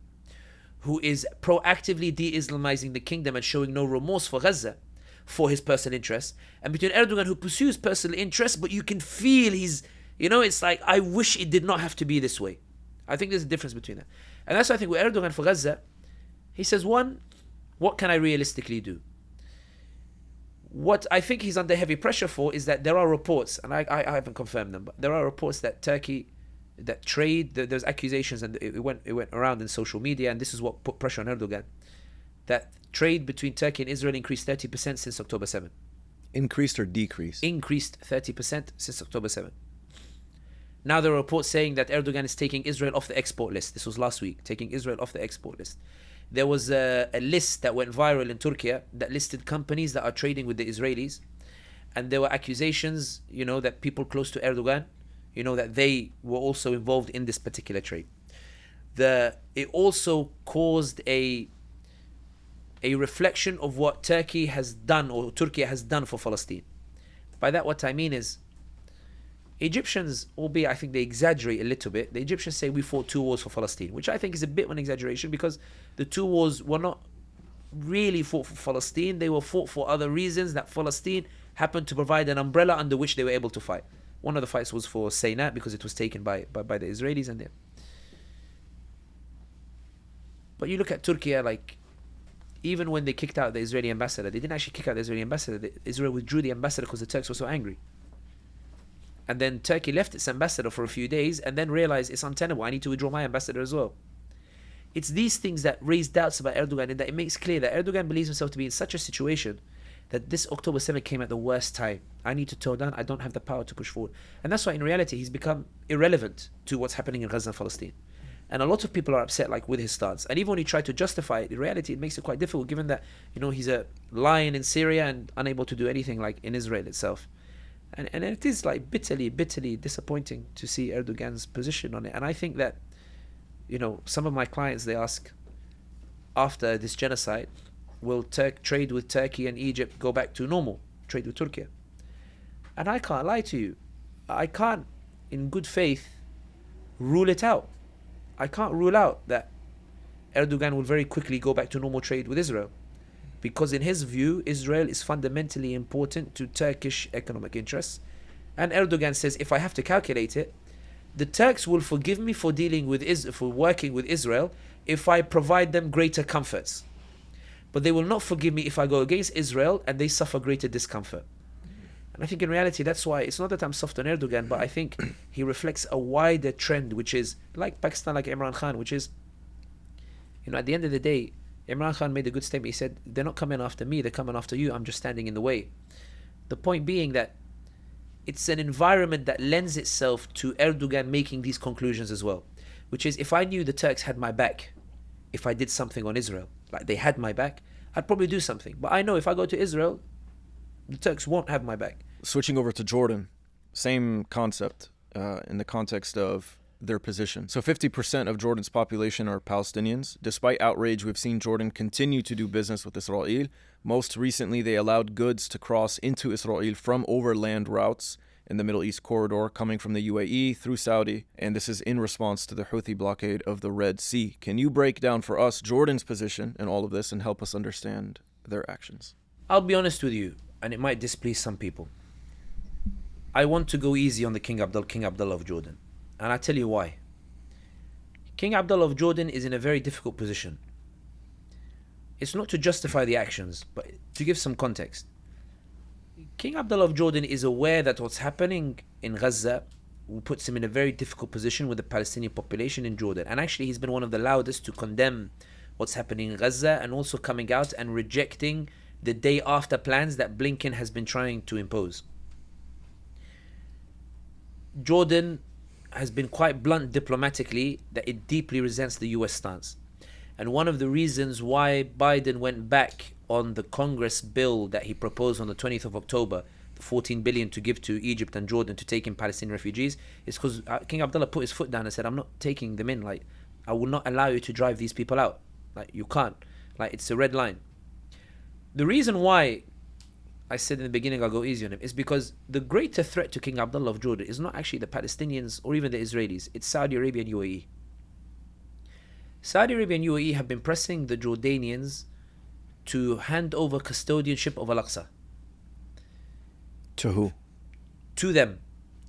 who is proactively de-Islamizing the kingdom and showing no remorse for Gaza, for his personal interests, and between Erdogan, who pursues personal interests, but you can feel he's, it's like, I wish it did not have to be this way. I think there's a difference between that. And that's why I think with Erdogan for Gaza, he says, one, what can I realistically do? What I think he's under heavy pressure for is that there are reports, and I haven't confirmed them, but there are reports that Turkey, that trade, there's accusations, and it went around in social media, and this is what put pressure on Erdogan, that trade between Turkey and Israel increased 30% since October 7. Increased or decreased? Increased 30% since October 7. Now there are reports saying that Erdogan is taking Israel off the export list. This was last week, taking Israel off the export list. There was a list that went viral in Turkey that listed companies that are trading with the Israelis. And there were accusations, that people close to Erdogan, that they were also involved in this particular trade. It also caused a reflection of what Turkey has done, or Turkey has done for Palestine. By that, what I mean is, Egyptians, albeit I think they exaggerate a little bit, the Egyptians say we fought 2 wars for Palestine, which I think is a bit of an exaggeration, because the 2 wars were not really fought for Palestine. They were fought for other reasons, that Palestine happened to provide an umbrella under which they were able to fight. One of the fights was for Sinai, because it was taken by the Israelis. But you look at Turkey, even when they kicked out the Israeli ambassador, they didn't actually kick out the Israeli ambassador. Israel withdrew the ambassador because the Turks were so angry. And then Turkey left its ambassador for a few days and then realized it's untenable. I need to withdraw my ambassador as well. It's these things that raise doubts about Erdogan, and that it makes clear that Erdogan believes himself to be in such a situation that this October 7th came at the worst time. I need to tone down. I don't have the power to push forward. And that's why in reality he's become irrelevant to what's happening in Gaza and Palestine. And a lot of people are upset with his stance. And even when he tried to justify it, in reality it makes it quite difficult, given that he's a lion in Syria and unable to do anything in Israel itself. And it is bitterly disappointing to see Erdogan's position on it. And I think that, some of my clients, they ask, after this genocide, will trade with Turkey and Egypt go back to normal, trade with Turkey? And I can't lie to you. I can't, in good faith, rule it out. I can't rule out that Erdogan will very quickly go back to normal trade with Israel. Because in his view, Israel is fundamentally important to Turkish economic interests. And Erdogan says, if I have to calculate it, the Turks will forgive me for working with Israel if I provide them greater comforts. But they will not forgive me if I go against Israel and they suffer greater discomfort. And I think in reality, that's why it's not that I'm soft on Erdogan, but I think he reflects a wider trend, which is like Pakistan, like Imran Khan, which is, at the end of the day, Imran Khan made a good statement. He said, they're not coming after me, they're coming after you. I'm just standing in the way. The point being that it's an environment that lends itself to Erdogan making these conclusions as well. Which is, if I knew the Turks had my back, if I did something on Israel, like they had my back, I'd probably do something. But I know if I go to Israel, the Turks won't have my back. Switching over to Jordan, same concept in the context of their position. So 50% of Jordan's population are Palestinians. Despite outrage, we've seen Jordan continue to do business with Israel. Most recently, they allowed goods to cross into Israel from overland routes in the Middle East corridor coming from the UAE through Saudi, and this is in response to the Houthi blockade of the Red Sea. Can you break down for us Jordan's position in all of this and help us understand their actions? I'll be honest with you, and it might displease some people. I want to go easy on the King Abdullah of Jordan. And I tell you why. King Abdullah of Jordan is in a very difficult position. It's not to justify the actions, but to give some context. King Abdullah of Jordan is aware that what's happening in Gaza puts him in a very difficult position with the Palestinian population in Jordan. And actually, he's been one of the loudest to condemn what's happening in Gaza, and also coming out and rejecting the day after plans that Blinken has been trying to impose. Jordan has been quite blunt diplomatically that it deeply resents the US stance. And one of the reasons why Biden went back on the Congress bill that he proposed on the 20th of October, the 14 billion to give to Egypt and Jordan to take in Palestinian refugees, is because King Abdullah put his foot down and said, I'm not taking them in. I will not allow you to drive these people out. You can't. It's a red line. The reason why I said in the beginning I'll go easy on him is because the greater threat to King Abdullah of Jordan is not actually the Palestinians or even the Israelis. It's Saudi Arabia and UAE. Saudi Arabia and UAE have been pressing the Jordanians to hand over custodianship of Al-Aqsa. To who? To them.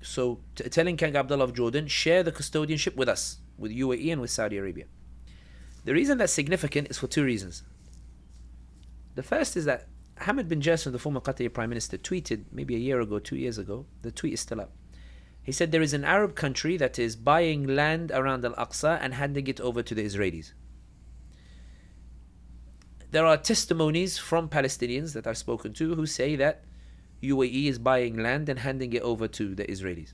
So telling King Abdullah of Jordan, share the custodianship with us, with UAE and with Saudi Arabia. The reason that's significant is for 2 reasons. The first is that Hamad bin Jasser, the former Qatari Prime Minister, tweeted maybe a year ago, 2 years ago. The tweet is still up. He said there is an Arab country that is buying land around Al-Aqsa and handing it over to the Israelis. There are testimonies from Palestinians that I've spoken to who say that UAE is buying land and handing it over to the Israelis.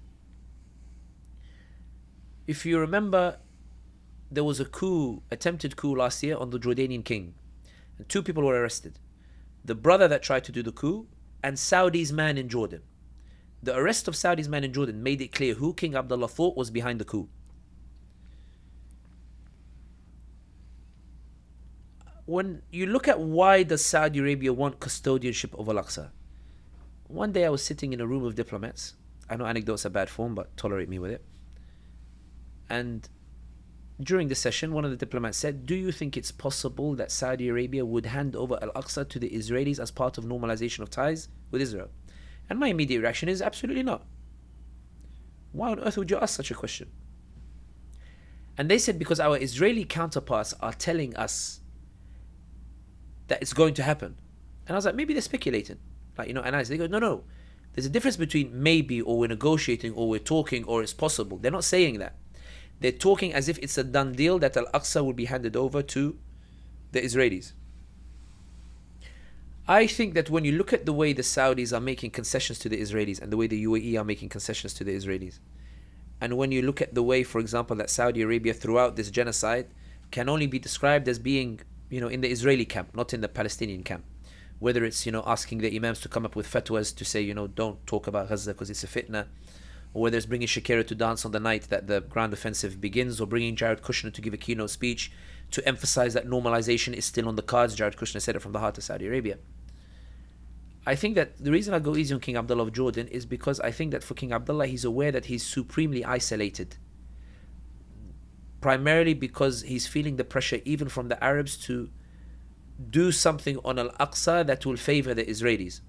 if you remember, there was a coup, attempted coup last year on the Jordanian king. And 2 people were arrested. The brother that tried to do the coup and Saudi's man in Jordan. The arrest of Saudi's man in Jordan made it clear who King Abdullah thought was behind the coup. When you look at why does Saudi Arabia want custodianship of Al-Aqsa? One day I was sitting in a room of diplomats. I know anecdotes are bad form, but tolerate me with it. And during the session, one of the diplomats said, do you think it's possible that Saudi Arabia would hand over Al-Aqsa to the Israelis as part of normalization of ties with Israel? And my immediate reaction is absolutely not. Why on earth would you ask such a question? And they said because our Israeli counterparts are telling us that it's going to happen. And I was like, maybe they're speculating. And they go, no. There's a difference between maybe, or we're negotiating, or we're talking, or it's possible. They're not saying that. They're talking as if it's a done deal that Al-Aqsa will be handed over to the Israelis. I think that when you look at the way the Saudis are making concessions to the Israelis and the way the UAE are making concessions to the Israelis, and when you look at the way, for example, that Saudi Arabia throughout this genocide can only be described as being, in the Israeli camp, not in the Palestinian camp. Whether it's, asking the imams to come up with fatwas to say, don't talk about Gaza because it's a fitna, or whether it's bringing Shakira to dance on the night that the ground offensive begins, or bringing Jared Kushner to give a keynote speech to emphasize that normalization is still on the cards. Jared Kushner said it from the heart of Saudi Arabia. I think that the reason I go easy on King Abdullah of Jordan is because I think that for King Abdullah, he's aware that he's supremely isolated. Primarily because he's feeling the pressure even from the Arabs to do something on Al-Aqsa that will favor the Israelis.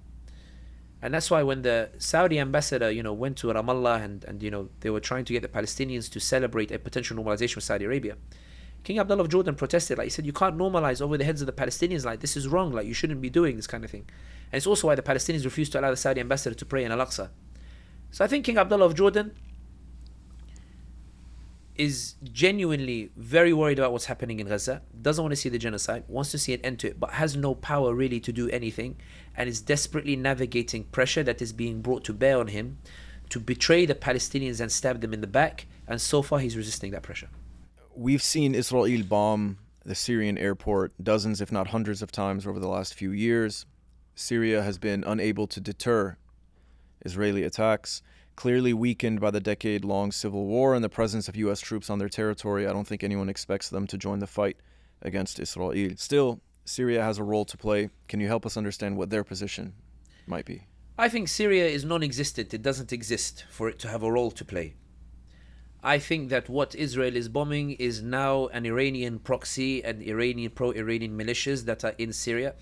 And that's why when the Saudi ambassador, went to Ramallah and they were trying to get the Palestinians to celebrate a potential normalization with Saudi Arabia, King Abdullah of Jordan protested. He said, you can't normalize over the heads of the Palestinians. This is wrong. You shouldn't be doing this kind of thing. And it's also why the Palestinians refused to allow the Saudi ambassador to pray in Al-Aqsa. So I think King Abdullah of Jordan is genuinely very worried about what's happening in Gaza, doesn't want to see the genocide, wants to see an end to it, but has no power really to do anything, and is desperately navigating pressure that is being brought to bear on him to betray the Palestinians and stab them in the back, and so far he's resisting that pressure. We've seen Israel bomb the Syrian airport dozens, if not hundreds of times over the last few years. Syria has been unable to deter Israeli attacks. Clearly weakened by the decade-long civil war and the presence of U.S. troops on their territory, I don't think anyone expects them to join the fight against Israel. Still, Syria has a role to play. Can you help us understand what their position might be? I think Syria is non-existent. It doesn't exist for it to have a role to play. I think that what Israel is bombing is now an Iranian proxy and pro-Iranian militias that are in Syria.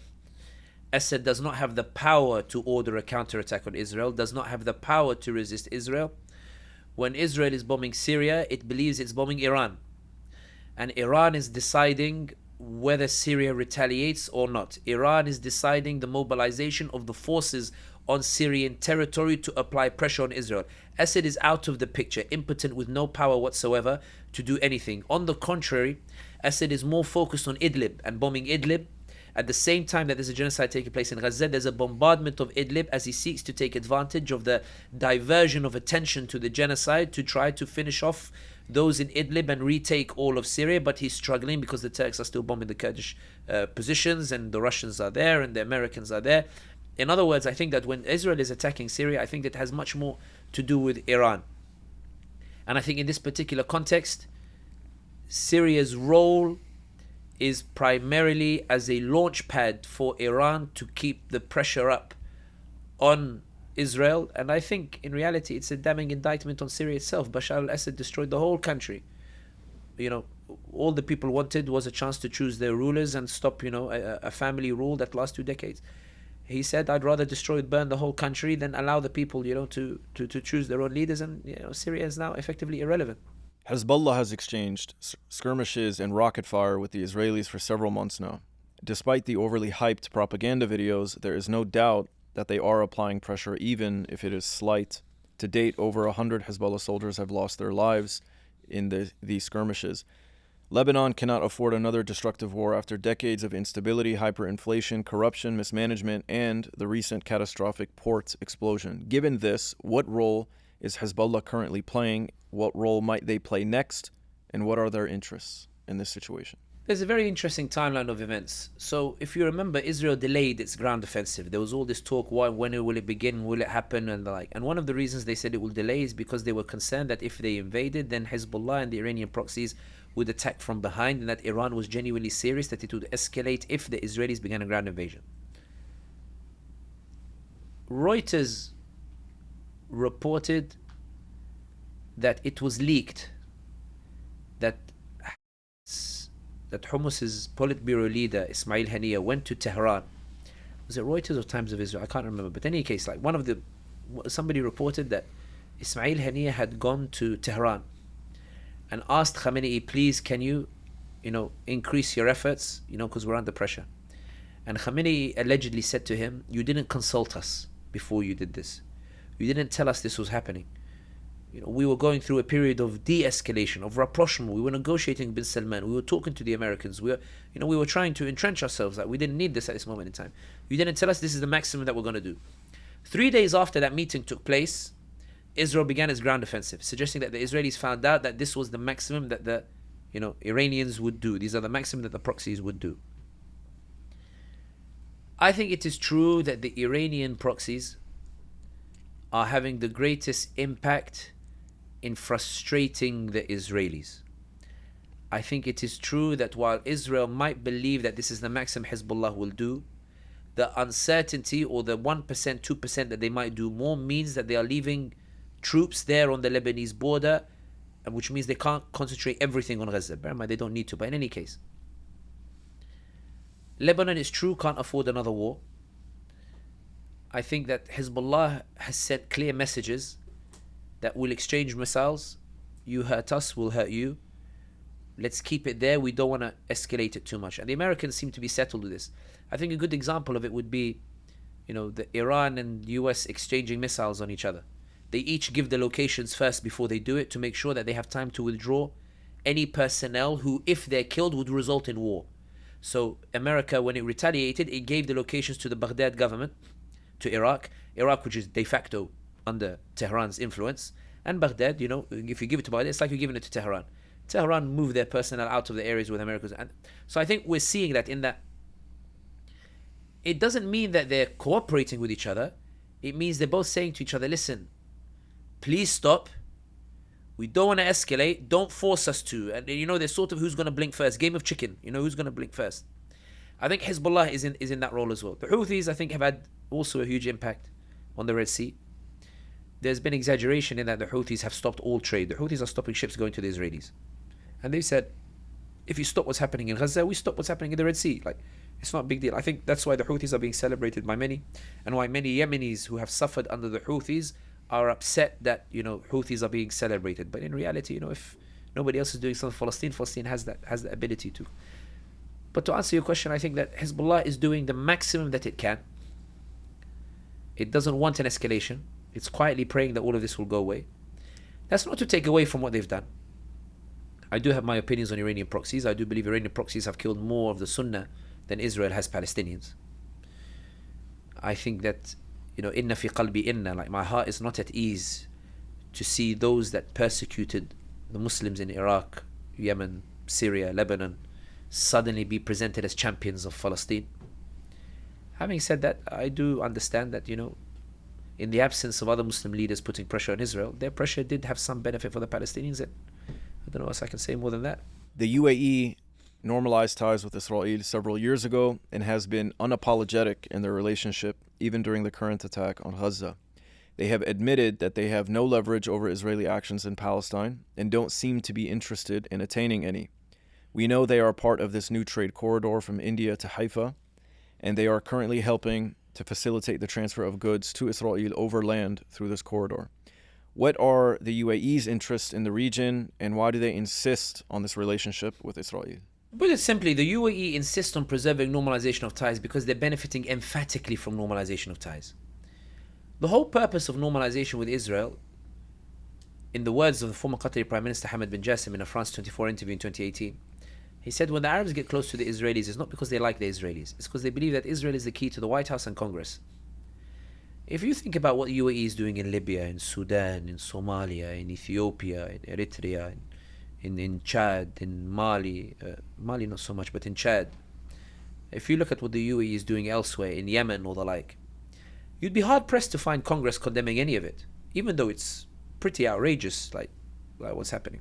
Assad does not have the power to order a counterattack on Israel, does not have the power to resist Israel. When Israel is bombing Syria, it believes it's bombing Iran. And Iran is deciding whether Syria retaliates or not. Iran is deciding the mobilization of the forces on Syrian territory to apply pressure on Israel. Assad is out of the picture, impotent with no power whatsoever to do anything. On the contrary, Assad is more focused on Idlib and bombing Idlib. At the same time that there's a genocide taking place in Gaza, there's a bombardment of Idlib as he seeks to take advantage of the diversion of attention to the genocide to try to finish off those in Idlib and retake all of Syria. But he's struggling because the Turks are still bombing the Kurdish positions, and the Russians are there and the Americans are there. In other words, I think that when Israel is attacking Syria, I think that has much more to do with Iran. And I think in this particular context, Syria's role is primarily as a launch pad for Iran to keep the pressure up on Israel. And I think in reality it's a damning indictment on Syria itself. Bashar al-Assad destroyed the whole country. All the people wanted was a chance to choose their rulers and stop a family rule that lasts 2 decades. He said, I'd rather destroy and burn the whole country than allow the people to choose their own leaders. And Syria is now effectively irrelevant. Hezbollah has exchanged skirmishes and rocket fire with the Israelis for several months now. Despite the overly hyped propaganda videos, there is no doubt that they are applying pressure, even if it is slight. To date, over 100 Hezbollah soldiers have lost their lives in these skirmishes. Lebanon cannot afford another destructive war after decades of instability, hyperinflation, corruption, mismanagement, and the recent catastrophic port explosion. Given this, what role is Hezbollah currently playing? What role might they play next? And what are their interests in this situation? There's a very interesting timeline of events. So if you remember, Israel delayed its ground offensive. There was all this talk, when will it begin, will it happen, and the like. And one of the reasons they said it will delay is because they were concerned that if they invaded, then Hezbollah and the Iranian proxies would attack from behind, and that Iran was genuinely serious that it would escalate if the Israelis began a ground invasion. Reuters reported that it was leaked that Hummus's Politburo leader Ismail Haniyeh went to Tehran. Was it Reuters or Times of Israel? I can't remember. But in any case, like somebody reported that Ismail Haniyeh had gone to Tehran and asked Khamenei, please, can you, increase your efforts, because we're under pressure. And Khamenei allegedly said to him, you didn't consult us before you did this. You didn't tell us this was happening. We were going through a period of de-escalation, of rapprochement. We were negotiating with Salman. We were talking to the Americans. We were trying to entrench ourselves. That we didn't need this at this moment in time. You didn't tell us this is the maximum that we're going to do. 3 days after that meeting took place, Israel began its ground offensive, suggesting that the Israelis found out that this was the maximum that the Iranians would do. These are the maximum that the proxies would do. I think it is true that the Iranian proxies are having the greatest impact in frustrating the Israelis. I think it is true that while Israel might believe that this is the maximum Hezbollah will do, the uncertainty or the 1%, 2% that they might do more means that they are leaving troops there on the Lebanese border, and which means they can't concentrate everything on Gaza. Bear in mind, they don't need to, but in any case. Lebanon, is true, can't afford another war. I think that Hezbollah has sent clear messages that we'll exchange missiles. You hurt us, we'll hurt you. Let's keep it there. We don't want to escalate it too much. And the Americans seem to be settled with this. I think a good example of it would be, the Iran and US exchanging missiles on each other. They each give the locations first before they do it to make sure that they have time to withdraw any personnel who, if they're killed, would result in war. So America, when it retaliated, it gave the locations to the Baghdad government, to Iraq, which is de facto under Tehran's influence, and Baghdad, if you give it to Baghdad, it's like you're giving it to Tehran. Tehran moved their personnel out of the areas where America's. And so I think we're seeing that in that. It doesn't mean that they're cooperating with each other. It means they're both saying to each other, listen, please stop. We don't want to escalate. Don't force us to. And there's sort of who's going to blink first. Game of chicken. Who's going to blink first. I think Hezbollah is in that role as well. The Houthis, I think, have had also a huge impact on the Red Sea. There's been exaggeration in that the Houthis have stopped all trade. The Houthis are stopping ships going to the Israelis. And they said, if you stop what's happening in Gaza, we stop what's happening in the Red Sea. It's not a big deal. I think that's why the Houthis are being celebrated by many, and why many Yemenis who have suffered under the Houthis are upset that, Houthis are being celebrated. But in reality, if nobody else is doing something for Palestine has the ability to. But to answer your question, I think that Hezbollah is doing the maximum that it can. It doesn't want an escalation. It's quietly praying that all of this will go away. That's not to take away from what they've done. I do have my opinions on Iranian proxies. I do believe Iranian proxies have killed more of the Sunnah than Israel has Palestinians. I think that, inna fi qalbi inna, like my heart is not at ease to see those that persecuted the Muslims in Iraq, Yemen, Syria, Lebanon, suddenly be presented as champions of Palestine. Having said that, I do understand that, in the absence of other Muslim leaders putting pressure on Israel, their pressure did have some benefit for the Palestinians. And I don't know what else I can say more than that. The UAE normalized ties with Israel several years ago and has been unapologetic in their relationship, even during the current attack on Gaza. They have admitted that they have no leverage over Israeli actions in Palestine and don't seem to be interested in attaining any. We know they are part of this new trade corridor from India to Haifa, and they are currently helping to facilitate the transfer of goods to Israel over land through this corridor. What are the UAE's interests in the region, and why do they insist on this relationship with Israel? Put it simply, the UAE insists on preserving normalization of ties because they're benefiting emphatically from normalization of ties. The whole purpose of normalization with Israel, in the words of the former Qatari Prime Minister Hamad bin Jassim in a France 24 interview in 2018, he said when the Arabs get close to the Israelis, it's not because they like the Israelis, it's because they believe that Israel is the key to the White House and Congress. If you think about what the UAE is doing in Libya, in Sudan, in Somalia, in Ethiopia, in Eritrea, in Chad, in Mali, Mali not so much, but in Chad. If you look at what the UAE is doing elsewhere, in Yemen or the like, you'd be hard pressed to find Congress condemning any of it, even though it's pretty outrageous, like what's happening.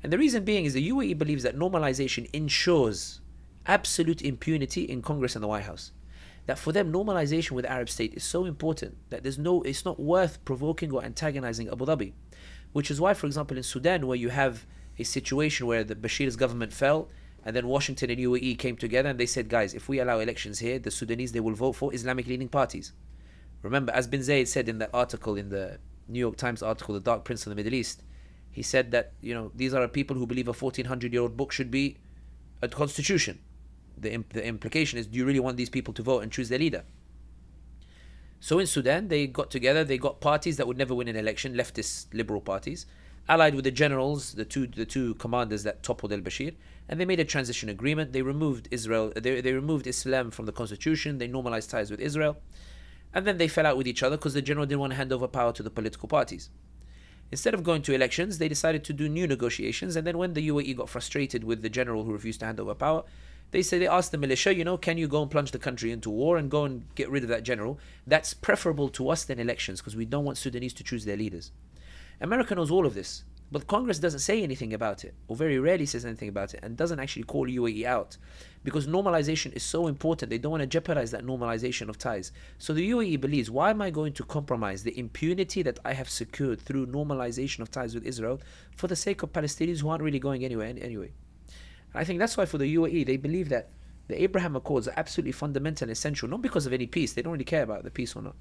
And the reason being is the UAE believes that normalization ensures absolute impunity in Congress and the White House. That for them, normalization with Arab state is so important that it's not worth provoking or antagonizing Abu Dhabi. Which is why, for example, in Sudan, where you have a situation where the Bashir's government fell, and then Washington and UAE came together and they said, guys, if we allow elections here, the Sudanese, they will vote for Islamic-leaning parties. Remember, as bin Zayed said in that article, in the New York Times article, The Dark Prince of the Middle East, he said that, these are people who believe a 1400-year-old book should be a constitution. The implication is, do you really want these people to vote and choose their leader? So in Sudan, they got together, they got parties that would never win an election, leftist liberal parties, allied with the generals, the two commanders that toppled al-Bashir, and they made a transition agreement. They removed Israel, they removed Islam from the constitution, they normalized ties with Israel, and then they fell out with each other because the general didn't want to hand over power to the political parties. Instead of going to elections, they decided to do new negotiations, and then when the UAE got frustrated with the general who refused to hand over power, they asked the militia, can you go and plunge the country into war and go and get rid of that general? That's preferable to us than elections because we don't want Sudanese to choose their leaders. America knows all of this, but Congress doesn't say anything about it, or very rarely says anything about it, and doesn't actually call UAE out because normalization is so important. They don't want to jeopardize that normalization of ties. So the UAE believes, why am I going to compromise the impunity that I have secured through normalization of ties with Israel for the sake of Palestinians who aren't really going anywhere anyway? I think that's why for the UAE, they believe that the Abraham Accords are absolutely fundamental and essential, not because of any peace, they don't really care about the peace or not,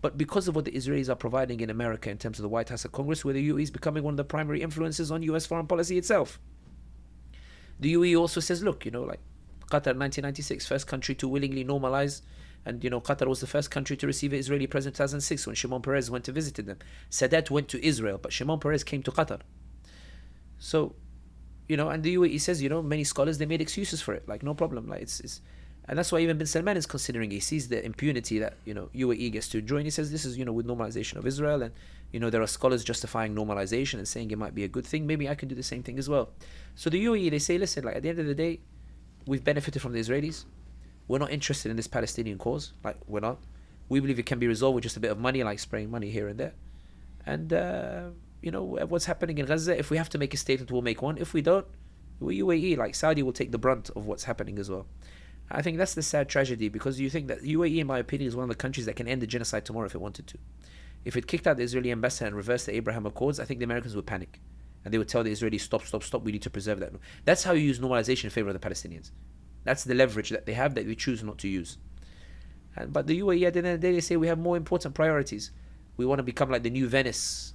but because of what the Israelis are providing in America in terms of the White House and Congress, where the UAE is becoming one of the primary influences on US foreign policy itself. The UAE also says, look, like Qatar 1996, first country to willingly normalize, and Qatar was the first country to receive an Israeli president in 2006 when Shimon Peres went to visit them. Sadat went to Israel, but Shimon Peres came to Qatar. So, and the UAE says, many scholars, they made excuses for it, like no problem, like it's and that's why even bin Salman is considering, he sees the impunity that UAE gets to enjoy, and he says this is with normalization of Israel, and there are scholars justifying normalization and saying it might be a good thing, maybe I can do the same thing as well. So the UAE, they say, listen, like at the end of the day, we've benefited from the Israelis, we're not interested in this Palestinian cause, like we're not, we believe it can be resolved with just a bit of money, like spraying money here and there, and what's happening in Gaza, if we have to make a statement, we'll make one. If we don't, we UAE, like Saudi, will take the brunt of what's happening as well. I think that's the sad tragedy, because you think that UAE, in my opinion, is one of the countries that can end the genocide tomorrow if it wanted to. If it kicked out the Israeli ambassador and reversed the Abraham Accords, I think the Americans would panic. And they would tell the Israelis, stop, we need to preserve that. That's how you use normalization in favor of the Palestinians. That's the leverage that they have that we choose not to use. But the UAE, at the end of the day, they say we have more important priorities. We want to become like the new Venice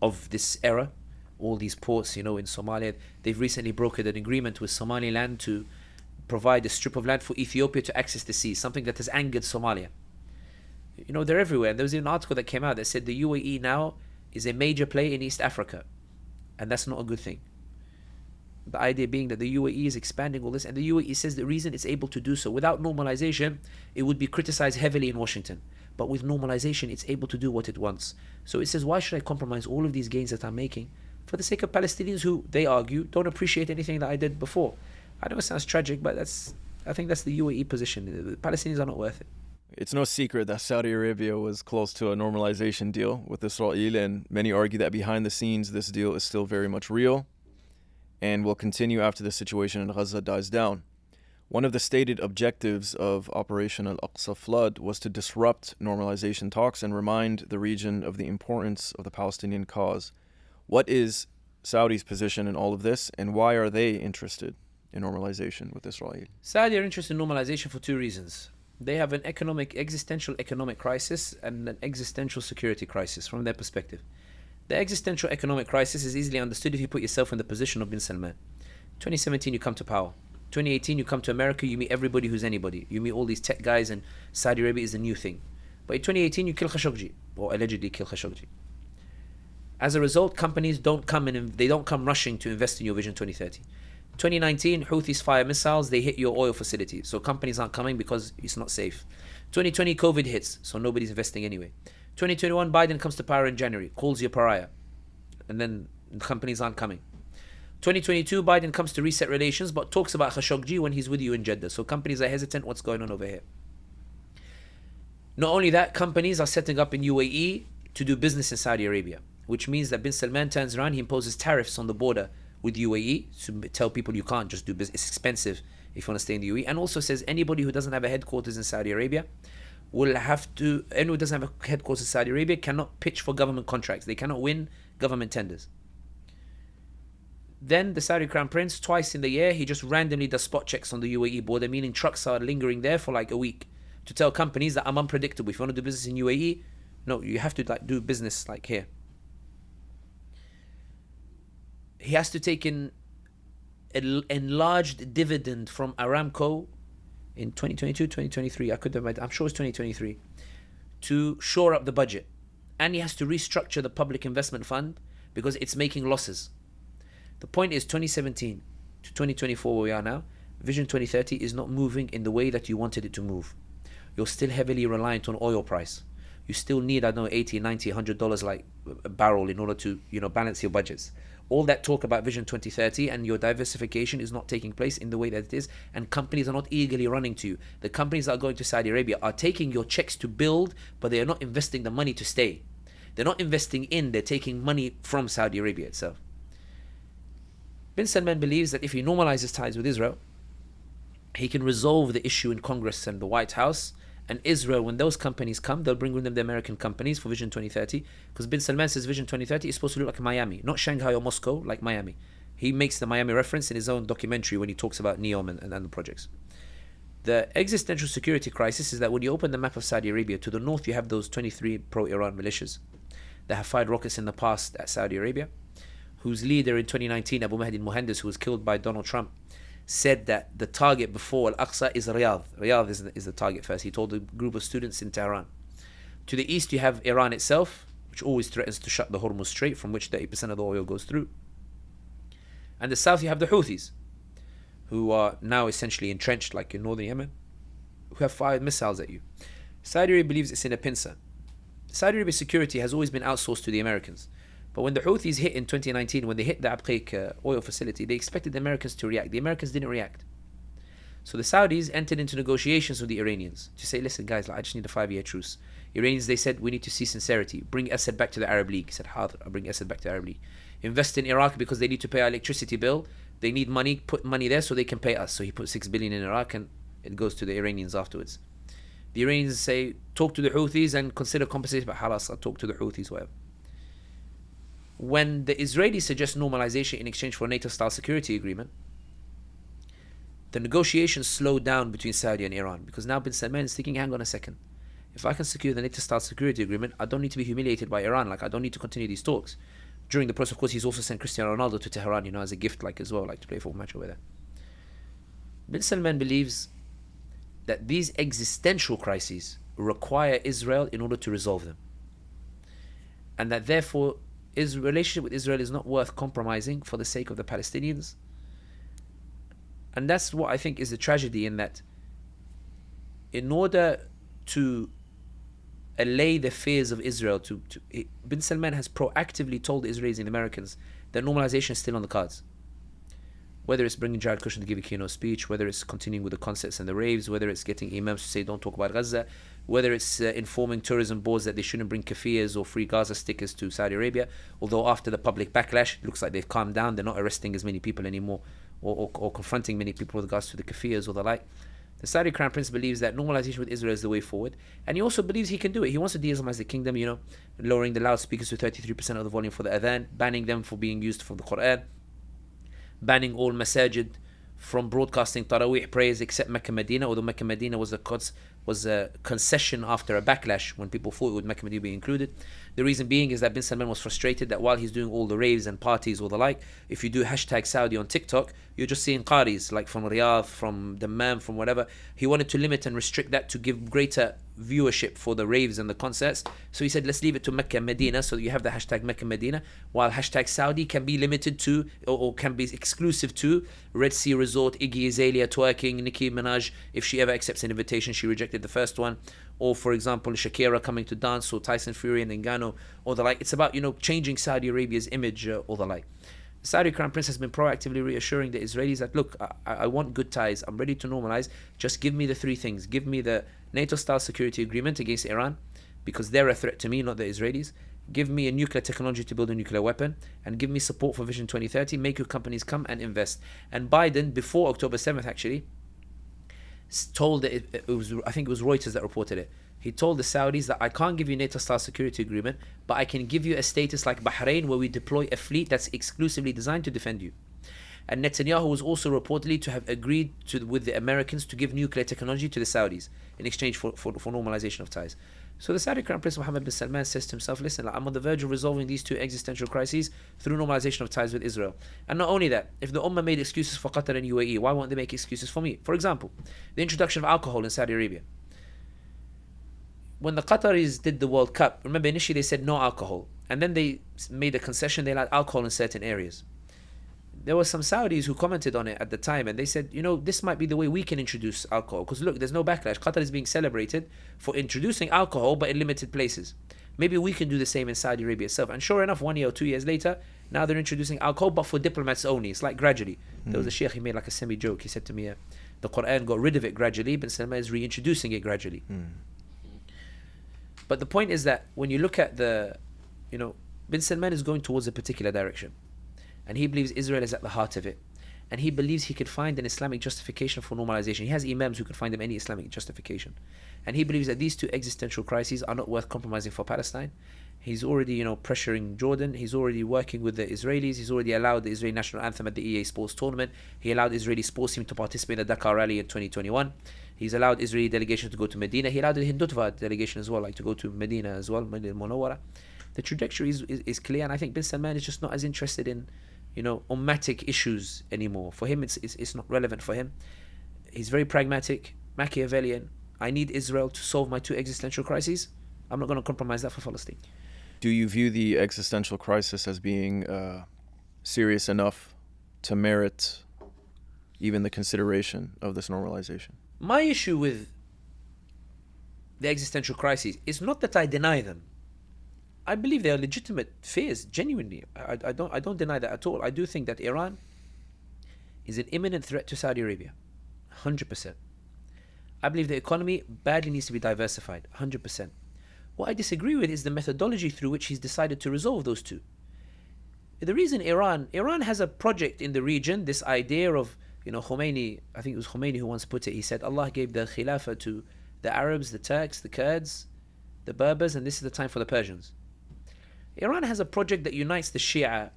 of this era. All these ports, in Somalia, they've recently brokered an agreement with Somaliland to provide a strip of land for Ethiopia to access the sea, something that has angered Somalia. They're everywhere. There was an article that came out that said the UAE now is a major player in East Africa, and that's not a good thing. The idea being that the UAE is expanding all this, and the UAE says the reason it's able to do so, without normalization, it would be criticized heavily in Washington. But with normalization, it's able to do what it wants. So it says, why should I compromise all of these gains that I'm making for the sake of Palestinians who, they argue, don't appreciate anything that I did before? I know it sounds tragic, but I think that's the UAE position. The Palestinians are not worth it. It's no secret that Saudi Arabia was close to a normalization deal with Israel, and many argue that behind the scenes, this deal is still very much real and will continue after the situation in Gaza dies down. One of the stated objectives of Operation Al-Aqsa Flood was to disrupt normalization talks and remind the region of the importance of the Palestinian cause. What is Saudi's position in all of this, and why are they interested in normalization with Israel? Saudi are interested in normalization for two reasons. They have an existential economic crisis and an existential security crisis from their perspective. The existential economic crisis is easily understood if you put yourself in the position of bin Salman. 2017, you come to power. 2018, you come to America, you meet everybody who's anybody. You meet all these tech guys, and Saudi Arabia is the new thing. But in 2018, you kill Khashoggi, or allegedly kill Khashoggi. As a result, companies don't come rushing to invest in your Vision 2030. 2019, Houthis fire missiles, they hit your oil facility. So companies aren't coming because it's not safe. 2020, COVID hits, so nobody's investing anyway. 2021, Biden comes to power in January, calls you a pariah, and then companies aren't coming. 2022, Biden comes to reset relations, but talks about Khashoggi when he's with you in Jeddah. So companies are hesitant, what's going on over here? Not only that, companies are setting up in UAE to do business in Saudi Arabia, which means that bin Salman turns around, he imposes tariffs on the border with UAE to tell people you can't just do business, it's expensive if you want to stay in the UAE, and also says anybody who doesn't have a headquarters in Saudi Arabia anyone who doesn't have a headquarters in Saudi Arabia cannot pitch for government contracts. They cannot win government tenders. Then the Saudi Crown Prince, twice in the year, he just randomly does spot checks on the UAE border, meaning trucks are lingering there for like a week to tell companies that I'm unpredictable. If you want to do business in UAE, no, you have to like do business like here. He has to take in an enlarged dividend from Aramco in 2022, 2023, I'm sure it's 2023, to shore up the budget. And he has to restructure the public investment fund because it's making losses. The point is 2017 to 2024 where we are now, Vision 2030 is not moving in the way that you wanted it to move. You're still heavily reliant on oil price. You still need, I don't know, 80, 90, $100 like a barrel in order to, balance your budgets. All that talk about Vision 2030 and your diversification is not taking place in the way that it is, and companies are not eagerly running to you. The companies that are going to Saudi Arabia are taking your checks to build, but they are not investing the money to stay. They're not investing they're taking money from Saudi Arabia itself. Bin Salman believes that if he normalizes ties with Israel, he can resolve the issue in Congress and the White House. And Israel, when those companies come, they'll bring with them the American companies for Vision 2030. Because Bin Salman says Vision 2030 is supposed to look like Miami, not Shanghai or Moscow, like Miami. He makes the Miami reference in his own documentary when he talks about NEOM and the projects. The existential security crisis is that when you open the map of Saudi Arabia, to the north you have those 23 pro-Iran militias that have fired rockets in the past at Saudi Arabia, whose leader in 2019, Abu Mahdi al-Muhandis, who was killed by Donald Trump, said that the target before Al-Aqsa is Riyadh. Riyadh is the target first. He told a group of students in Tehran. To the east, you have Iran itself, which always threatens to shut the Hormuz Strait, from which 30% of the oil goes through. And the south, you have the Houthis, who are now essentially entrenched, like in northern Yemen, who have fired missiles at you. Saudi Arabia believes it's in a pincer. Saudi Arabia's security has always been outsourced to the Americans. But when the Houthis hit in 2019, when they hit the Abqaiq oil facility, they expected the Americans to react. The Americans didn't react. So the Saudis entered into negotiations with the Iranians to say, listen guys, I just need a 5-year truce. Iranians, they said, we need to see sincerity. Bring Assad back to the Arab League. He said, I'll bring Assad back to the Arab League. Invest in Iraq because they need to pay our electricity bill. They need money, put money there so they can pay us. So he put $6 billion in Iraq and it goes to the Iranians afterwards. The Iranians say, talk to the Houthis and consider compensation, but halas, I'll talk to the Houthis, whatever. When the Israelis suggest normalization in exchange for a NATO-style security agreement, the negotiations slow down between Saudi and Iran because now Bin Salman is thinking, hang on a second. If I can secure the NATO-style security agreement, I don't need to be humiliated by Iran. Like, I don't need to continue these talks. During the process, of course, he's also sent Cristiano Ronaldo to Tehran, as a gift, like as well, like to play a football match over there. Bin Salman believes that these existential crises require Israel in order to resolve them. And that therefore, his relationship with Israel is not worth compromising for the sake of the Palestinians. And that's what I think is the tragedy, in that in order to allay the fears of Israel, Bin Salman has proactively told the Israelis and the Americans that normalization is still on the cards. Whether it's bringing Jared Kushner to give a keynote speech, whether it's continuing with the concerts and the raves, whether it's getting imams to say don't talk about Gaza, whether it's informing tourism boards that they shouldn't bring kafirs or free Gaza stickers to Saudi Arabia, although after the public backlash, it looks like they've calmed down, they're not arresting as many people anymore or confronting many people with regards to the kafirs or the like. The Saudi Crown Prince believes that normalization with Israel is the way forward, and he also believes he can do it. He wants to de-Islamize the kingdom, lowering the loudspeakers to 33% of the volume for the adhan, banning them for being used for the Quran, banning all masajid from broadcasting Taraweeh prayers except Mecca Medina, although Mecca Medina was a concession after a backlash when people thought would Mecca Medina be included. The reason being is that Bin Salman was frustrated that while he's doing all the raves and parties or the like, if you do hashtag Saudi on TikTok, you're just seeing qaris like from Riyadh, from Dammam, from whatever. He wanted to limit and restrict that to give greater viewership for the raves and the concerts. So he said, let's leave it to Mecca and Medina, so you have the hashtag Mecca and Medina, while hashtag Saudi can be limited to, or can be exclusive to, Red Sea Resort, Iggy Azalea twerking, Nicki Minaj, if she ever accepts an invitation, she rejected the first one. Or for example, Shakira coming to dance, or Tyson Fury and Ngannou, or the like. It's about, changing Saudi Arabia's image, or the like. The Saudi Crown Prince has been proactively reassuring the Israelis that, look, I want good ties, I'm ready to normalize, just give me the three things. Give me the NATO-style security agreement against Iran, because they're a threat to me, not the Israelis. Give me a nuclear technology to build a nuclear weapon, and give me support for Vision 2030. Make your companies come and invest. And Biden, before October 7th actually, told that it was, I think it was Reuters that reported it. He told the Saudis that I can't give you NATO-style security agreement, but I can give you a status like Bahrain, where we deploy a fleet that's exclusively designed to defend you. And Netanyahu was also reportedly to have agreed with the Americans to give nuclear technology to the Saudis in exchange for normalization of ties. So the Saudi Crown Prince Mohammed bin Salman says to himself, listen, I'm on the verge of resolving these two existential crises through normalization of ties with Israel. And not only that, if the Ummah made excuses for Qatar and UAE, why won't they make excuses for me? For example, the introduction of alcohol in Saudi Arabia. When the Qataris did the World Cup, remember initially they said no alcohol, and then they made a concession, they allowed alcohol in certain areas. There were some Saudis who commented on it at the time, and they said, this might be the way we can introduce alcohol, because look, there's no backlash. Qatar is being celebrated for introducing alcohol, but in limited places. Maybe we can do the same in Saudi Arabia itself. And sure enough, 1 year or 2 years later, now they're introducing alcohol, but for diplomats only. It's like gradually. There was a sheikh, he made like a semi-joke. He said to me, the Quran got rid of it gradually, but Salman is reintroducing it gradually. But the point is that when you look at bin Salman is going towards a particular direction. And he believes Israel is at the heart of it. And he believes he could find an Islamic justification for normalization. He has imams who could find him any Islamic justification. And he believes that these two existential crises are not worth compromising for Palestine. He's already, pressuring Jordan. He's already working with the Israelis. He's already allowed the Israeli national anthem at the EA Sports Tournament. He allowed Israeli sports team to participate in the Dakar Rally in 2021. He's allowed Israeli delegation to go to Medina. He allowed the Hindutva delegation as well, like to go to Medina as well, Medina Munawwara. The trajectory is clear, and I think bin Salman is just not as interested in, ummatic issues anymore. For him, it's not relevant for him. He's very pragmatic, Machiavellian. I need Israel to solve my two existential crises. I'm not going to compromise that for Palestine. Do you view the existential crisis as being serious enough to merit even the consideration of this normalization? My issue with the existential crises is not that I deny them. I believe they are legitimate fears, genuinely. I don't deny that at all. I do think that Iran is an imminent threat to Saudi Arabia, 100%. I believe the economy badly needs to be diversified, 100%. What I disagree with is the methodology through which he's decided to resolve those two. The reason Iran has a project in the region, this idea of, Khomeini, I think it was Khomeini who once put it, he said, Allah gave the Khilafah to the Arabs, the Turks, the Kurds, the Berbers, and this is the time for the Persians. Iran has a project that unites the Shia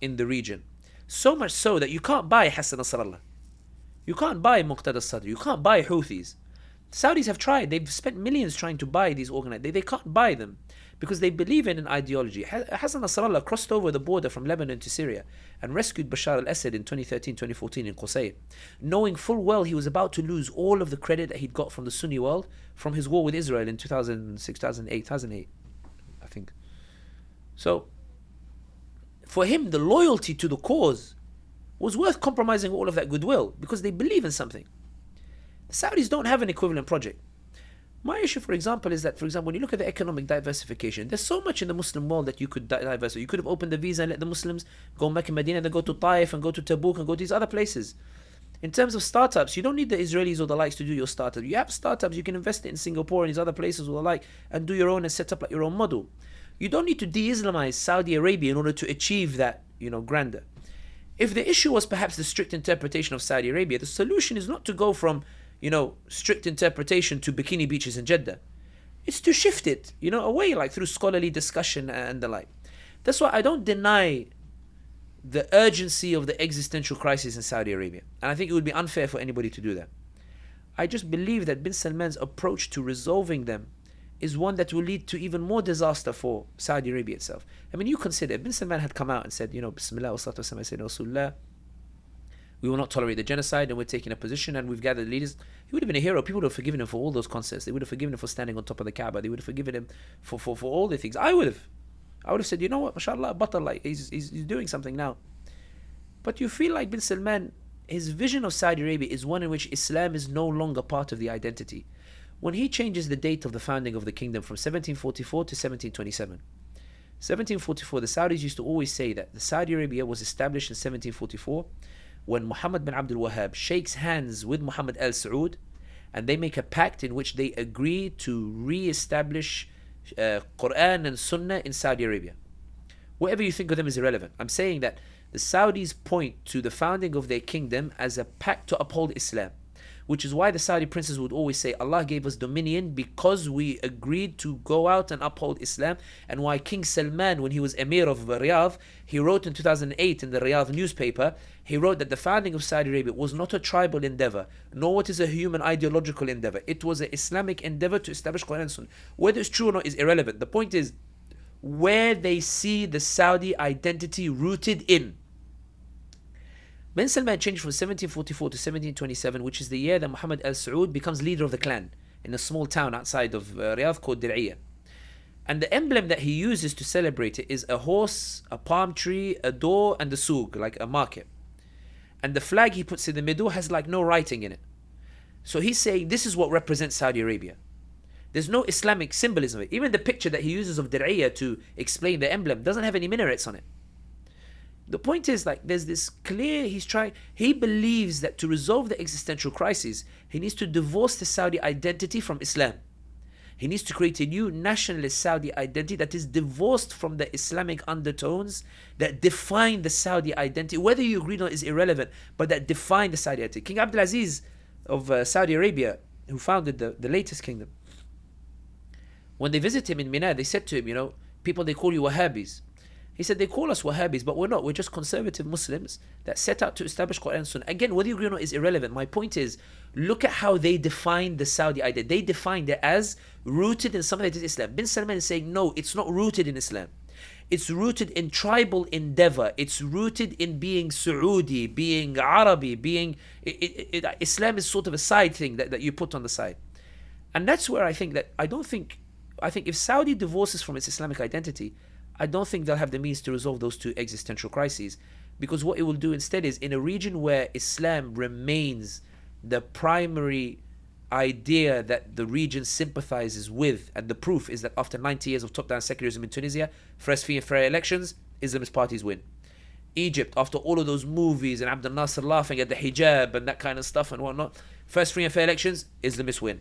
in the region. So much so that you can't buy Hassan Nasrallah. You can't buy Muqtada Sadr. You can't buy Houthis. Saudis have tried. They've spent millions trying to buy these organizations. They can't buy them because they believe in an ideology. Hassan Nasrallah crossed over the border from Lebanon to Syria and rescued Bashar al-Assad in 2013-2014 in Qusayr, knowing full well he was about to lose all of the credit that he'd got from the Sunni world from his war with Israel in 2006, 2008, I think. So, for him, the loyalty to the cause was worth compromising all of that goodwill because they believe in something. The Saudis don't have an equivalent project. My issue, for example, is that, when you look at the economic diversification, there's so much in the Muslim world that you could diversify. You could have opened the visa and let the Muslims go Mecca, Medina, then go to Taif and go to Tabuk and go to these other places. In terms of startups, you don't need the Israelis or the likes to do your startup. You have startups, you can invest it in Singapore and these other places or the like and do your own and set up like your own model. You don't need to de-Islamize Saudi Arabia in order to achieve that, grandeur. If the issue was perhaps the strict interpretation of Saudi Arabia, the solution is not to go from, strict interpretation to bikini beaches in Jeddah. It's to shift it, away, like through scholarly discussion and the like. That's why I don't deny the urgency of the existential crisis in Saudi Arabia. And I think it would be unfair for anybody to do that. I just believe that bin Salman's approach to resolving them is one that will lead to even more disaster for Saudi Arabia itself. I mean, you consider, bin Salman had come out and said, Bismillah wa salatu wa salam, Rasulullah, we will not tolerate the genocide, and we're taking a position, and we've gathered leaders. He would have been a hero. People would have forgiven him for all those concerts. They would have forgiven him for standing on top of the Kaaba. They would have forgiven him for all the things. I would have said, you know what, mashallah, batal, like he's doing something now. But you feel like bin Salman, his vision of Saudi Arabia is one in which Islam is no longer part of the identity. When he changes the date of the founding of the kingdom from 1744 to 1727, 1744, the Saudis used to always say that the Saudi Arabia was established in 1744 when Muhammad bin Abdul Wahhab shakes hands with Muhammad al Saud, and they make a pact in which they agree to re-establish Quran and Sunnah in Saudi Arabia. Whatever you think of them is irrelevant. I'm saying that the Saudis point to the founding of their kingdom as a pact to uphold Islam, which is why the Saudi princes would always say Allah gave us dominion because we agreed to go out and uphold Islam, and why King Salman, when he was Emir of Riyadh, he wrote in 2008 in the Riyadh newspaper, he wrote that the founding of Saudi Arabia was not a tribal endeavor, nor what is a human ideological endeavor. It was an Islamic endeavor to establish Quran and Sunnah. Whether it's true or not is irrelevant. The point is where they see the Saudi identity rooted in. Bin Salman changed from 1744 to 1727, which is the year that Muhammad al Saud becomes leader of the clan in a small town outside of Riyadh called Dir'iyah. And the emblem that he uses to celebrate it is a horse, a palm tree, a door, and a souk, like a market. And the flag he puts in the middle has like no writing in it. So he's saying this is what represents Saudi Arabia. There's no Islamic symbolism. Even the picture that he uses of Dir'iyah to explain the emblem doesn't have any minarets on it. The point is, like, there's this clear, he believes that to resolve the existential crisis, he needs to divorce the Saudi identity from Islam. He needs to create a new nationalist Saudi identity that is divorced from the Islamic undertones that define the Saudi identity. Whether you agree or not is irrelevant, but that define the Saudi identity. King Abdulaziz of Saudi Arabia, who founded the latest kingdom, when they visit him in Mina, they said to him, you know, people, they call you Wahhabis. He said, they call us Wahhabis, but we're not. We're just conservative Muslims that set out to establish Quran and Sunnah. Again, whether you agree or not is irrelevant. My point is, look at how they define the Saudi identity. They defined it as rooted in something that is Islam. Bin Salman is saying, no, it's not rooted in Islam. It's rooted in tribal endeavor. It's rooted in being Saudi, being Arabi, being... Islam is sort of a side thing that you put on the side. And that's where I think if Saudi divorces from its Islamic identity, I don't think they'll have the means to resolve those two existential crises, because what it will do instead is, in a region where Islam remains the primary idea that the region sympathizes with, and the proof is that after 90 years of top-down secularism in Tunisia, first free and fair elections, Islamist parties win. Egypt, after all of those movies and Abdel Nasser laughing at the hijab and that kind of stuff and whatnot, first free and fair elections, Islamists win.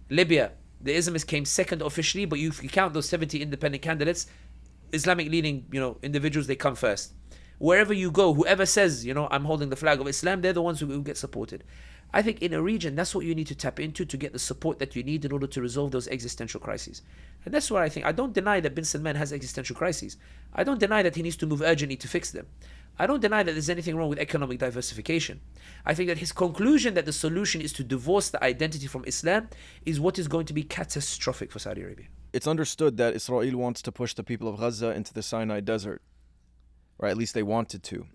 Libya, the Islamists came second officially, but if you count those 70 independent candidates, Islamic leading, individuals, they come first. Wherever you go, whoever says, I'm holding the flag of Islam, they're the ones who get supported. I think in a region, that's what you need to tap into to get the support that you need in order to resolve those existential crises. And that's where I don't deny that bin Salman has existential crises. I don't deny that he needs to move urgently to fix them. I don't deny that there's anything wrong with economic diversification. I think that his conclusion that the solution is to divorce the identity from Islam is what is going to be catastrophic for Saudi Arabia. It's understood that Israel wants to push the people of Gaza into the Sinai Desert, or at least they wanted to.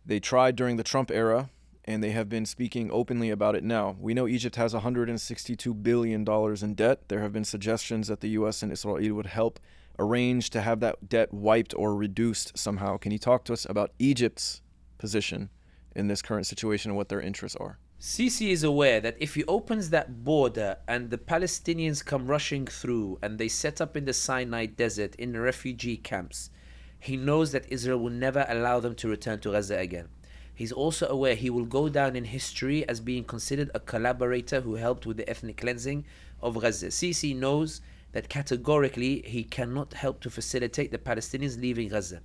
They tried during the Trump era, and they have been speaking openly about it now. We know Egypt has $162 billion in debt. There have been suggestions that the U.S. and Israel would help arrange to have that debt wiped or reduced somehow. Can you talk to us about Egypt's position in this current situation and what their interests are? Sisi is aware that if he opens that border and the Palestinians come rushing through and they set up in the Sinai Desert in refugee camps, he knows that Israel will never allow them to return to Gaza again. He's also aware he will go down in history as being considered a collaborator who helped with the ethnic cleansing of Gaza. Sisi knows that categorically he cannot help to facilitate the Palestinians leaving Gaza.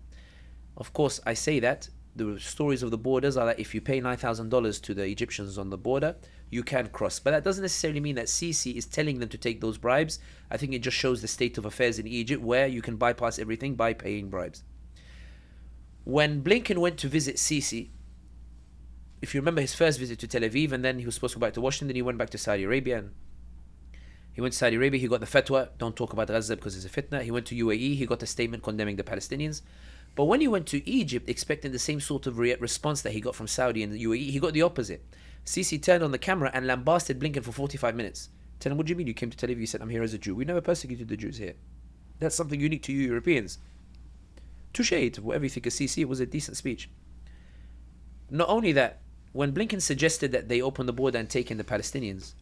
Of course, I say that. The stories of the borders are that if you pay $9,000 to the Egyptians on the border, you can cross. But that doesn't necessarily mean that Sisi is telling them to take those bribes. I think it just shows the state of affairs in Egypt, where you can bypass everything by paying bribes. When Blinken went to visit Sisi, if you remember his first visit to Tel Aviv, and then he was supposed to go back to Washington, then he went back to Saudi Arabia, and he went to Saudi Arabia, he got the fatwa, don't talk about Gaza because it's a fitna. He went to UAE, he got a statement condemning the Palestinians. But when he went to Egypt expecting the same sort of response that he got from Saudi and the UAE, he got the opposite. Sisi turned on the camera and lambasted Blinken for 45 minutes. Tell him, what do you mean you came to Tel Aviv? You said, I'm here as a Jew. We never persecuted the Jews here. That's something unique to you Europeans. Touche to whatever you think of Sisi, it was a decent speech. Not only that, when Blinken suggested that they open the border and take in the Palestinians,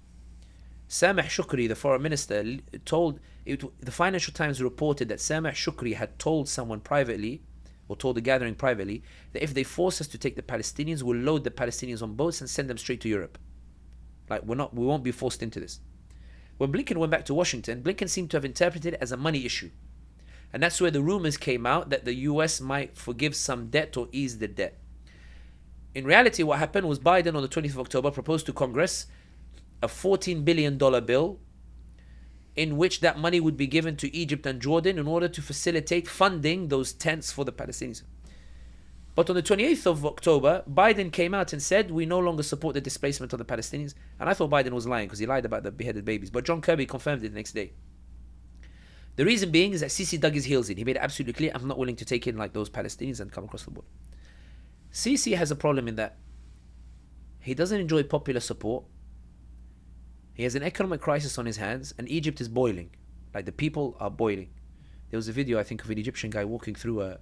Sami Shukri, the foreign minister, the Financial Times reported that Sami Shukri had told someone privately, or told the gathering privately, that if they force us to take the Palestinians, we'll load the Palestinians on boats and send them straight to Europe. Like, we won't be forced into this. When Blinken went back to Washington, Blinken seemed to have interpreted it as a money issue. And that's where the rumors came out that the US might forgive some debt or ease the debt. In reality, what happened was Biden on the 20th of October proposed to Congress a $14 billion bill in which that money would be given to Egypt and Jordan in order to facilitate funding those tents for the Palestinians. But on the 28th of October, Biden came out and said, we no longer support the displacement of the Palestinians. And I thought Biden was lying because he lied about the beheaded babies. But John Kirby confirmed it the next day. The reason being is that Sisi dug his heels in. He made it absolutely clear, I'm not willing to take in like those Palestinians and come across the border. Sisi has a problem in that he doesn't enjoy popular support. He has an economic crisis on his hands, and Egypt is boiling. Like, the people are boiling. There was a video, I think, of an Egyptian guy walking through a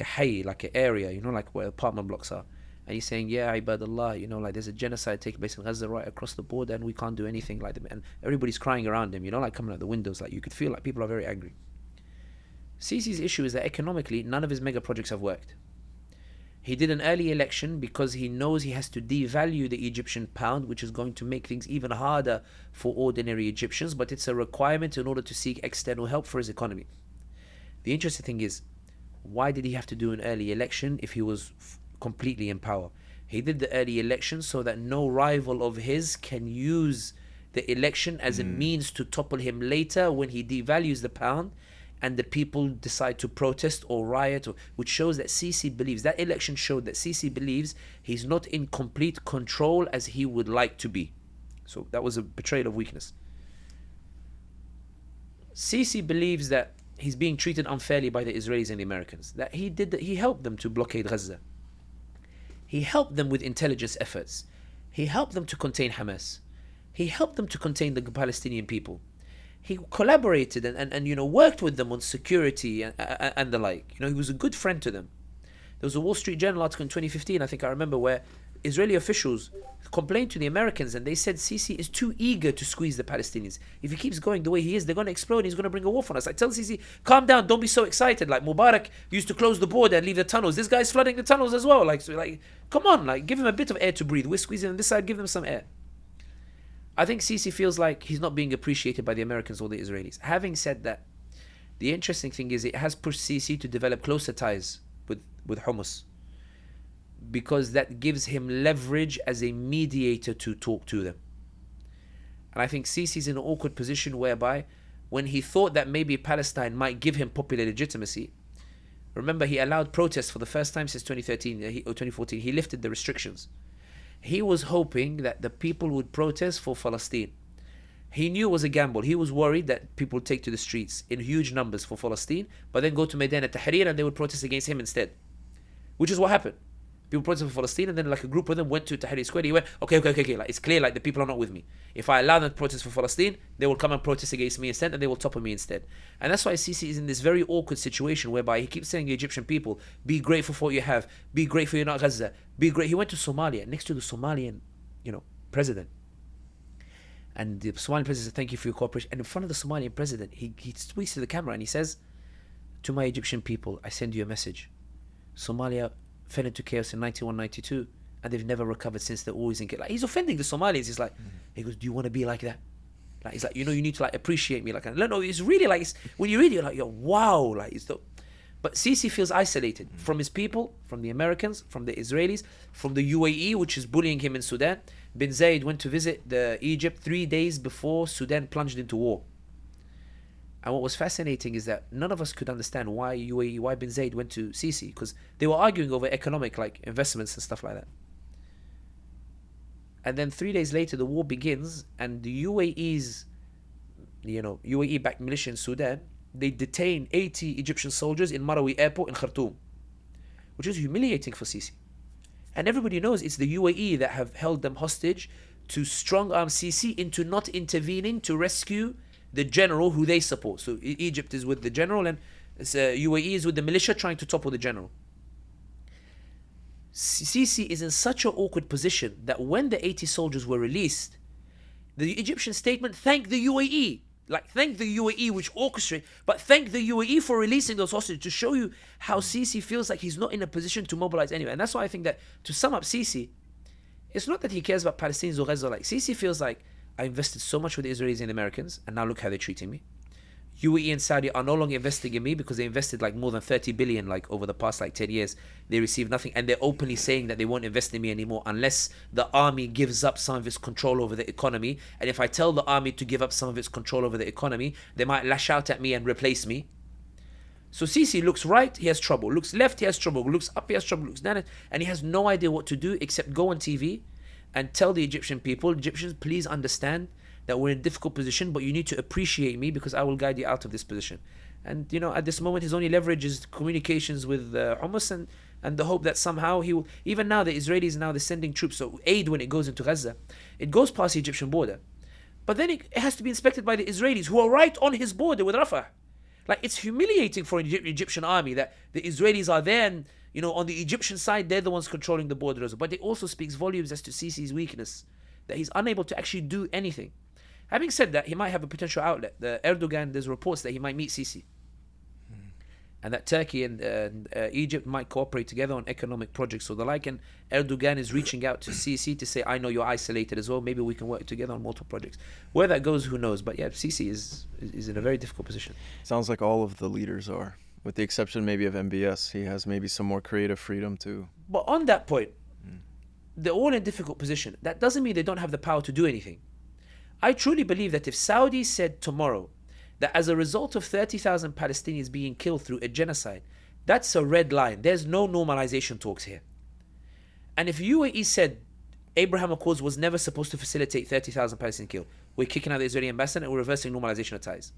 hay, like an area, you know, like where apartment blocks are. And he's saying, yeah, Ibadallah, you know, like there's a genocide taking place in Gaza right across the border and we can't do anything like them. And everybody's crying around him, you know, like coming out the windows. Like, you could feel like people are very angry. Sisi's issue is that economically, none of his mega projects have worked. He did an early election because he knows he has to devalue the Egyptian pound, which is going to make things even harder for ordinary Egyptians, but it's a requirement in order to seek external help for his economy. The interesting thing is, why did he have to do an early election if he was completely in power? He did the early election so that no rival of his can use the election as a means to topple him later when he devalues the pound and the people decide to protest or riot, which shows that Sisi believes, that election showed that Sisi believes he's not in complete control as he would like to be. So that was a betrayal of weakness. Sisi believes that he's being treated unfairly by the Israelis and the Americans, that he helped them to blockade Gaza. He helped them with intelligence efforts. He helped them to contain Hamas. He helped them to contain the Palestinian people. He collaborated and you know, worked with them on security and the like. You know, he was a good friend to them. There was a Wall Street Journal article in 2015, I think I remember, where Israeli officials complained to the Americans and they said Sisi is too eager to squeeze the Palestinians. If he keeps going the way he is, they're going to explode and he's going to bring a war on us. I tell Sisi, calm down, don't be so excited. Like, Mubarak used to close the border and leave the tunnels. This guy's flooding the tunnels as well. Like, come on, like, give him a bit of air to breathe. We're squeezing on this side, give them some air. I think Sisi feels like he's not being appreciated by the Americans or the Israelis. Having said that, the interesting thing is it has pushed Sisi to develop closer ties with Hummus, because that gives him leverage as a mediator to talk to them. And I think Sisi's in an awkward position whereby when he thought that maybe Palestine might give him popular legitimacy, remember he allowed protests for the first time since 2013 or 2014. He lifted the restrictions. He was hoping that the people would protest for Palestine. He knew it was a gamble. He was worried that people would take to the streets in huge numbers for Palestine, but then go to Maidan al-Tahrir and they would protest against him instead. Which is what happened. People protested for Palestine and then like a group of them went to Tahrir Square. He went, okay, like, it's clear like the people are not with me. If I allow them to protest for Palestine, they will come and protest against me instead and they will topple me instead. And that's why Sisi is in this very awkward situation whereby he keeps saying to the Egyptian people, be grateful for what you have, be grateful you're not Gaza, be great. He went to Somalia next to the Somalian, you know, president. And the Somalian president said, thank you for your cooperation. And in front of the Somalian president, he speaks to the camera and he says, to my Egyptian people, I send you a message. Somalia fell into chaos in 91, 92, and they've never recovered since. They're always in chaos. Like, he's offending the Somalis. He's like, he goes, do you want to be like that? Like, he's like, you know, you need to like appreciate me. Like, no, it's really like, when you read it, you're like, yo, wow, like, it's the. But Sisi feels isolated from his people, from the Americans, from the Israelis, from the UAE, which is bullying him in Sudan. Bin Zayed went to visit Egypt 3 days before Sudan plunged into war. And what was fascinating is that none of us could understand why UAE, why Bin Zayed went to Sisi, because they were arguing over economic like investments and stuff like that. And then 3 days later, the war begins, and the UAE's, you know, UAE-backed militia in Sudan, they detain 80 Egyptian soldiers in Marawi airport in Khartoum. which is humiliating for Sisi. And everybody knows it's the UAE that have held them hostage to strong-arm Sisi into not intervening to rescue the general who they support. So Egypt is with the general and UAE is with the militia trying to topple the general. Sisi is in such an awkward position that when the 80 soldiers were released, the Egyptian statement thanked the UAE. Like, thank the UAE which orchestrated, but thank the UAE for releasing those hostages to show you how Sisi feels like he's not in a position to mobilize anyway. And that's why I think that, to sum up Sisi, it's not that he cares about Palestinians or Gaza. Like, Sisi feels like, I invested so much with the Israelis and the Americans, and now look how they're treating me. UAE and Saudi are no longer investing in me because they invested like more than 30 billion like over the past like 10 years. They received nothing, and they're openly saying that they won't invest in me anymore unless the army gives up some of its control over the economy. And if I tell the army to give up some of its control over the economy, they might lash out at me and replace me. So Sisi looks right, he has trouble. Looks left, he has trouble. Looks up, he has trouble. Looks down, and he has no idea what to do except go on TV and tell the Egyptian people, Egyptians, please understand that we're in a difficult position, but you need to appreciate me because I will guide you out of this position. And, you know, at this moment, his only leverage is communications with Hummus and the hope that somehow he will... Even now, the Israelis, now they're sending troops, so aid when it goes into Gaza, it goes past the Egyptian border. But then it has to be inspected by the Israelis, who are right on his border with Rafah. Like, it's humiliating for an Egyptian army that the Israelis are there and, you know, on the Egyptian side, they're the ones controlling the border. But it also speaks volumes as to Sisi's weakness, that he's unable to actually do anything. Having said that, he might have a potential outlet. Erdogan, there's reports that he might meet Sisi. And that Turkey and Egypt might cooperate together on economic projects or the like. And Erdogan is reaching out to Sisi to say, I know you're isolated as well. Maybe we can work together on multiple projects. Where that goes, who knows? But yeah, Sisi is in a very difficult position. Sounds like all of the leaders are, with the exception maybe of MBS. He has maybe some more creative freedom to... But on that point, they're all in a difficult position. That doesn't mean they don't have the power to do anything. I truly believe that if Saudi said tomorrow that as a result of 30,000 Palestinians being killed through a genocide, that's a red line. There's no normalization talks here. And if UAE said Abraham Accords was never supposed to facilitate 30,000 Palestinians killed, we're kicking out the Israeli ambassador and we're reversing normalization of ties.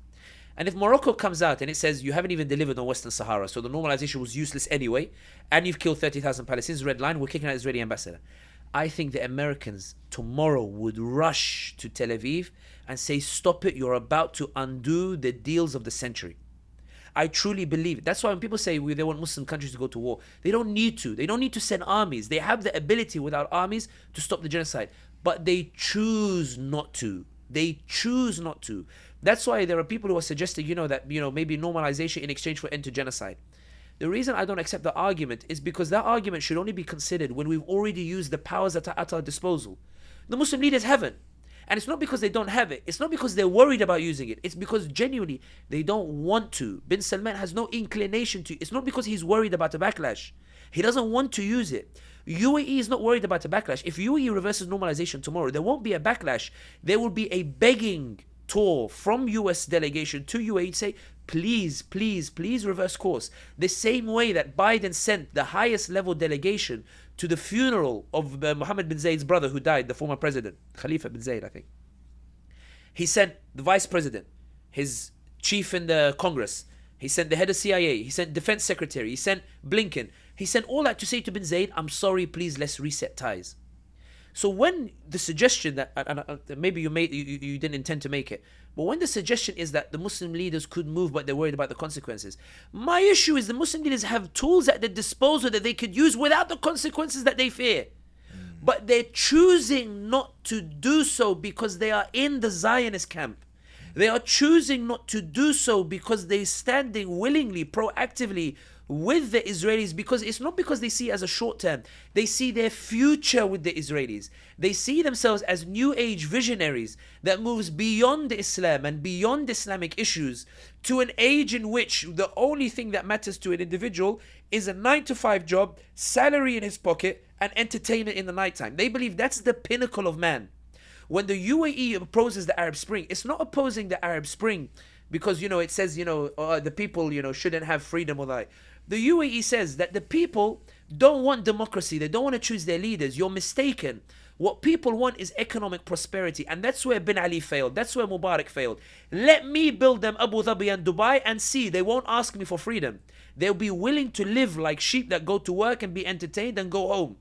And if Morocco comes out and it says you haven't even delivered on Western Sahara, so the normalization was useless anyway, and you've killed 30,000 Palestinians, red line, we're kicking out the Israeli ambassador. I think the Americans tomorrow would rush to Tel Aviv and say, stop it, you're about to undo the deals of the century. I truly believe it. That's why when people say they want Muslim countries to go to war, they don't need to. They don't need to send armies. They have the ability without armies to stop the genocide. But they choose not to. They choose not to. That's why there are people who are suggesting, that, maybe normalization in exchange for end to genocide. The reason I don't accept the argument is because that argument should only be considered when we've already used the powers that are at our disposal. The Muslim leaders haven't. And it's not because they don't have it. It's not because they're worried about using it. It's because genuinely they don't want to. Bin Salman has no inclination to. It's not because he's worried about a backlash. He doesn't want to use it. UAE is not worried about a backlash. If UAE reverses normalization tomorrow, there won't be a backlash. There will be a begging tour from US delegation to UAE to say, please, please, please reverse course. The same way that Biden sent the highest level delegation to the funeral of Mohammed bin Zayed's brother who died, the former president, Khalifa bin Zayed, I think. He sent the vice president, his chief in the Congress. He sent the head of CIA. He sent defense secretary. He sent Blinken. He sent all that to say to bin Zayed, I'm sorry, please, let's reset ties. So when the suggestion that, maybe you didn't intend to make it, but when the suggestion is that the Muslim leaders could move but they're worried about the consequences, my issue is the Muslim leaders have tools at their disposal that they could use without the consequences that they fear. But they're choosing not to do so because they are in the Zionist camp. They are choosing not to do so because they're standing willingly, proactively with the Israelis, because it's not because they see it as a short term. They see their future with the Israelis. They see themselves as new age visionaries that moves beyond Islam and beyond Islamic issues to an age in which the only thing that matters to an individual is a 9-to-5 job, salary in his pocket, and entertainment in the nighttime. They believe that's the pinnacle of man. When the UAE opposes the Arab Spring, it's not opposing the Arab Spring because, it says, the people, shouldn't have freedom or that. The UAE says that the people don't want democracy. They don't want to choose their leaders. You're mistaken. What people want is economic prosperity, and that's where Bin Ali failed. That's where Mubarak failed. Let me build them Abu Dhabi and Dubai and see, they won't ask me for freedom. They'll be willing to live like sheep that go to work and be entertained and go home.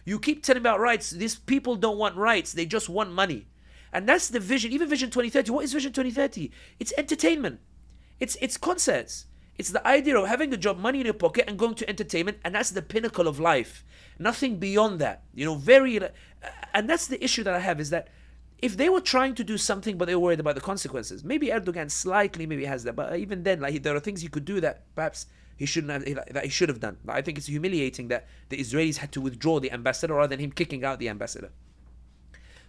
You keep telling about rights. These people don't want rights. They just want money. And that's the vision. Even Vision 2030. What is Vision 2030? It's entertainment. It's concerts. It's the idea of having a job, money in your pocket, and going to entertainment, and that's the pinnacle of life. Nothing beyond that. And that's the issue that I have, is that if they were trying to do something but they were worried about the consequences, maybe Erdogan slightly maybe has that, but even then, like, there are things he could do that perhaps he shouldn't have, that he should have done. Like, I think it's humiliating that the Israelis had to withdraw the ambassador rather than him kicking out the ambassador.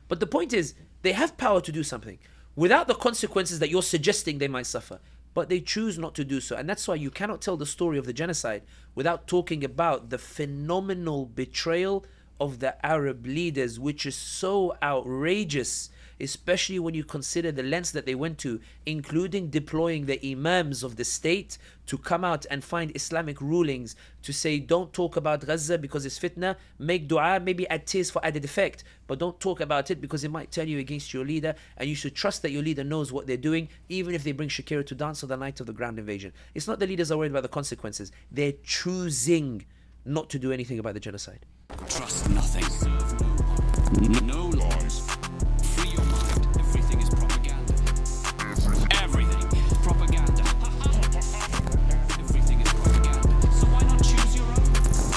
But the point is, they have power to do something without the consequences that you're suggesting they might suffer. But they choose not to do so. And that's why you cannot tell the story of the genocide without talking about the phenomenal betrayal of the Arab leaders, which is so outrageous, especially when you consider the lengths that they went to, including deploying the imams of the state to come out and find Islamic rulings to say, don't talk about Gaza because it's fitna, make dua, maybe add tears for added effect, but don't talk about it because it might turn you against your leader, and you should trust that your leader knows what they're doing, even if they bring Shakira to dance on the night of the ground invasion. It's not the leaders are worried about the consequences. They're choosing not to do anything about the genocide. Trust nothing. No lies.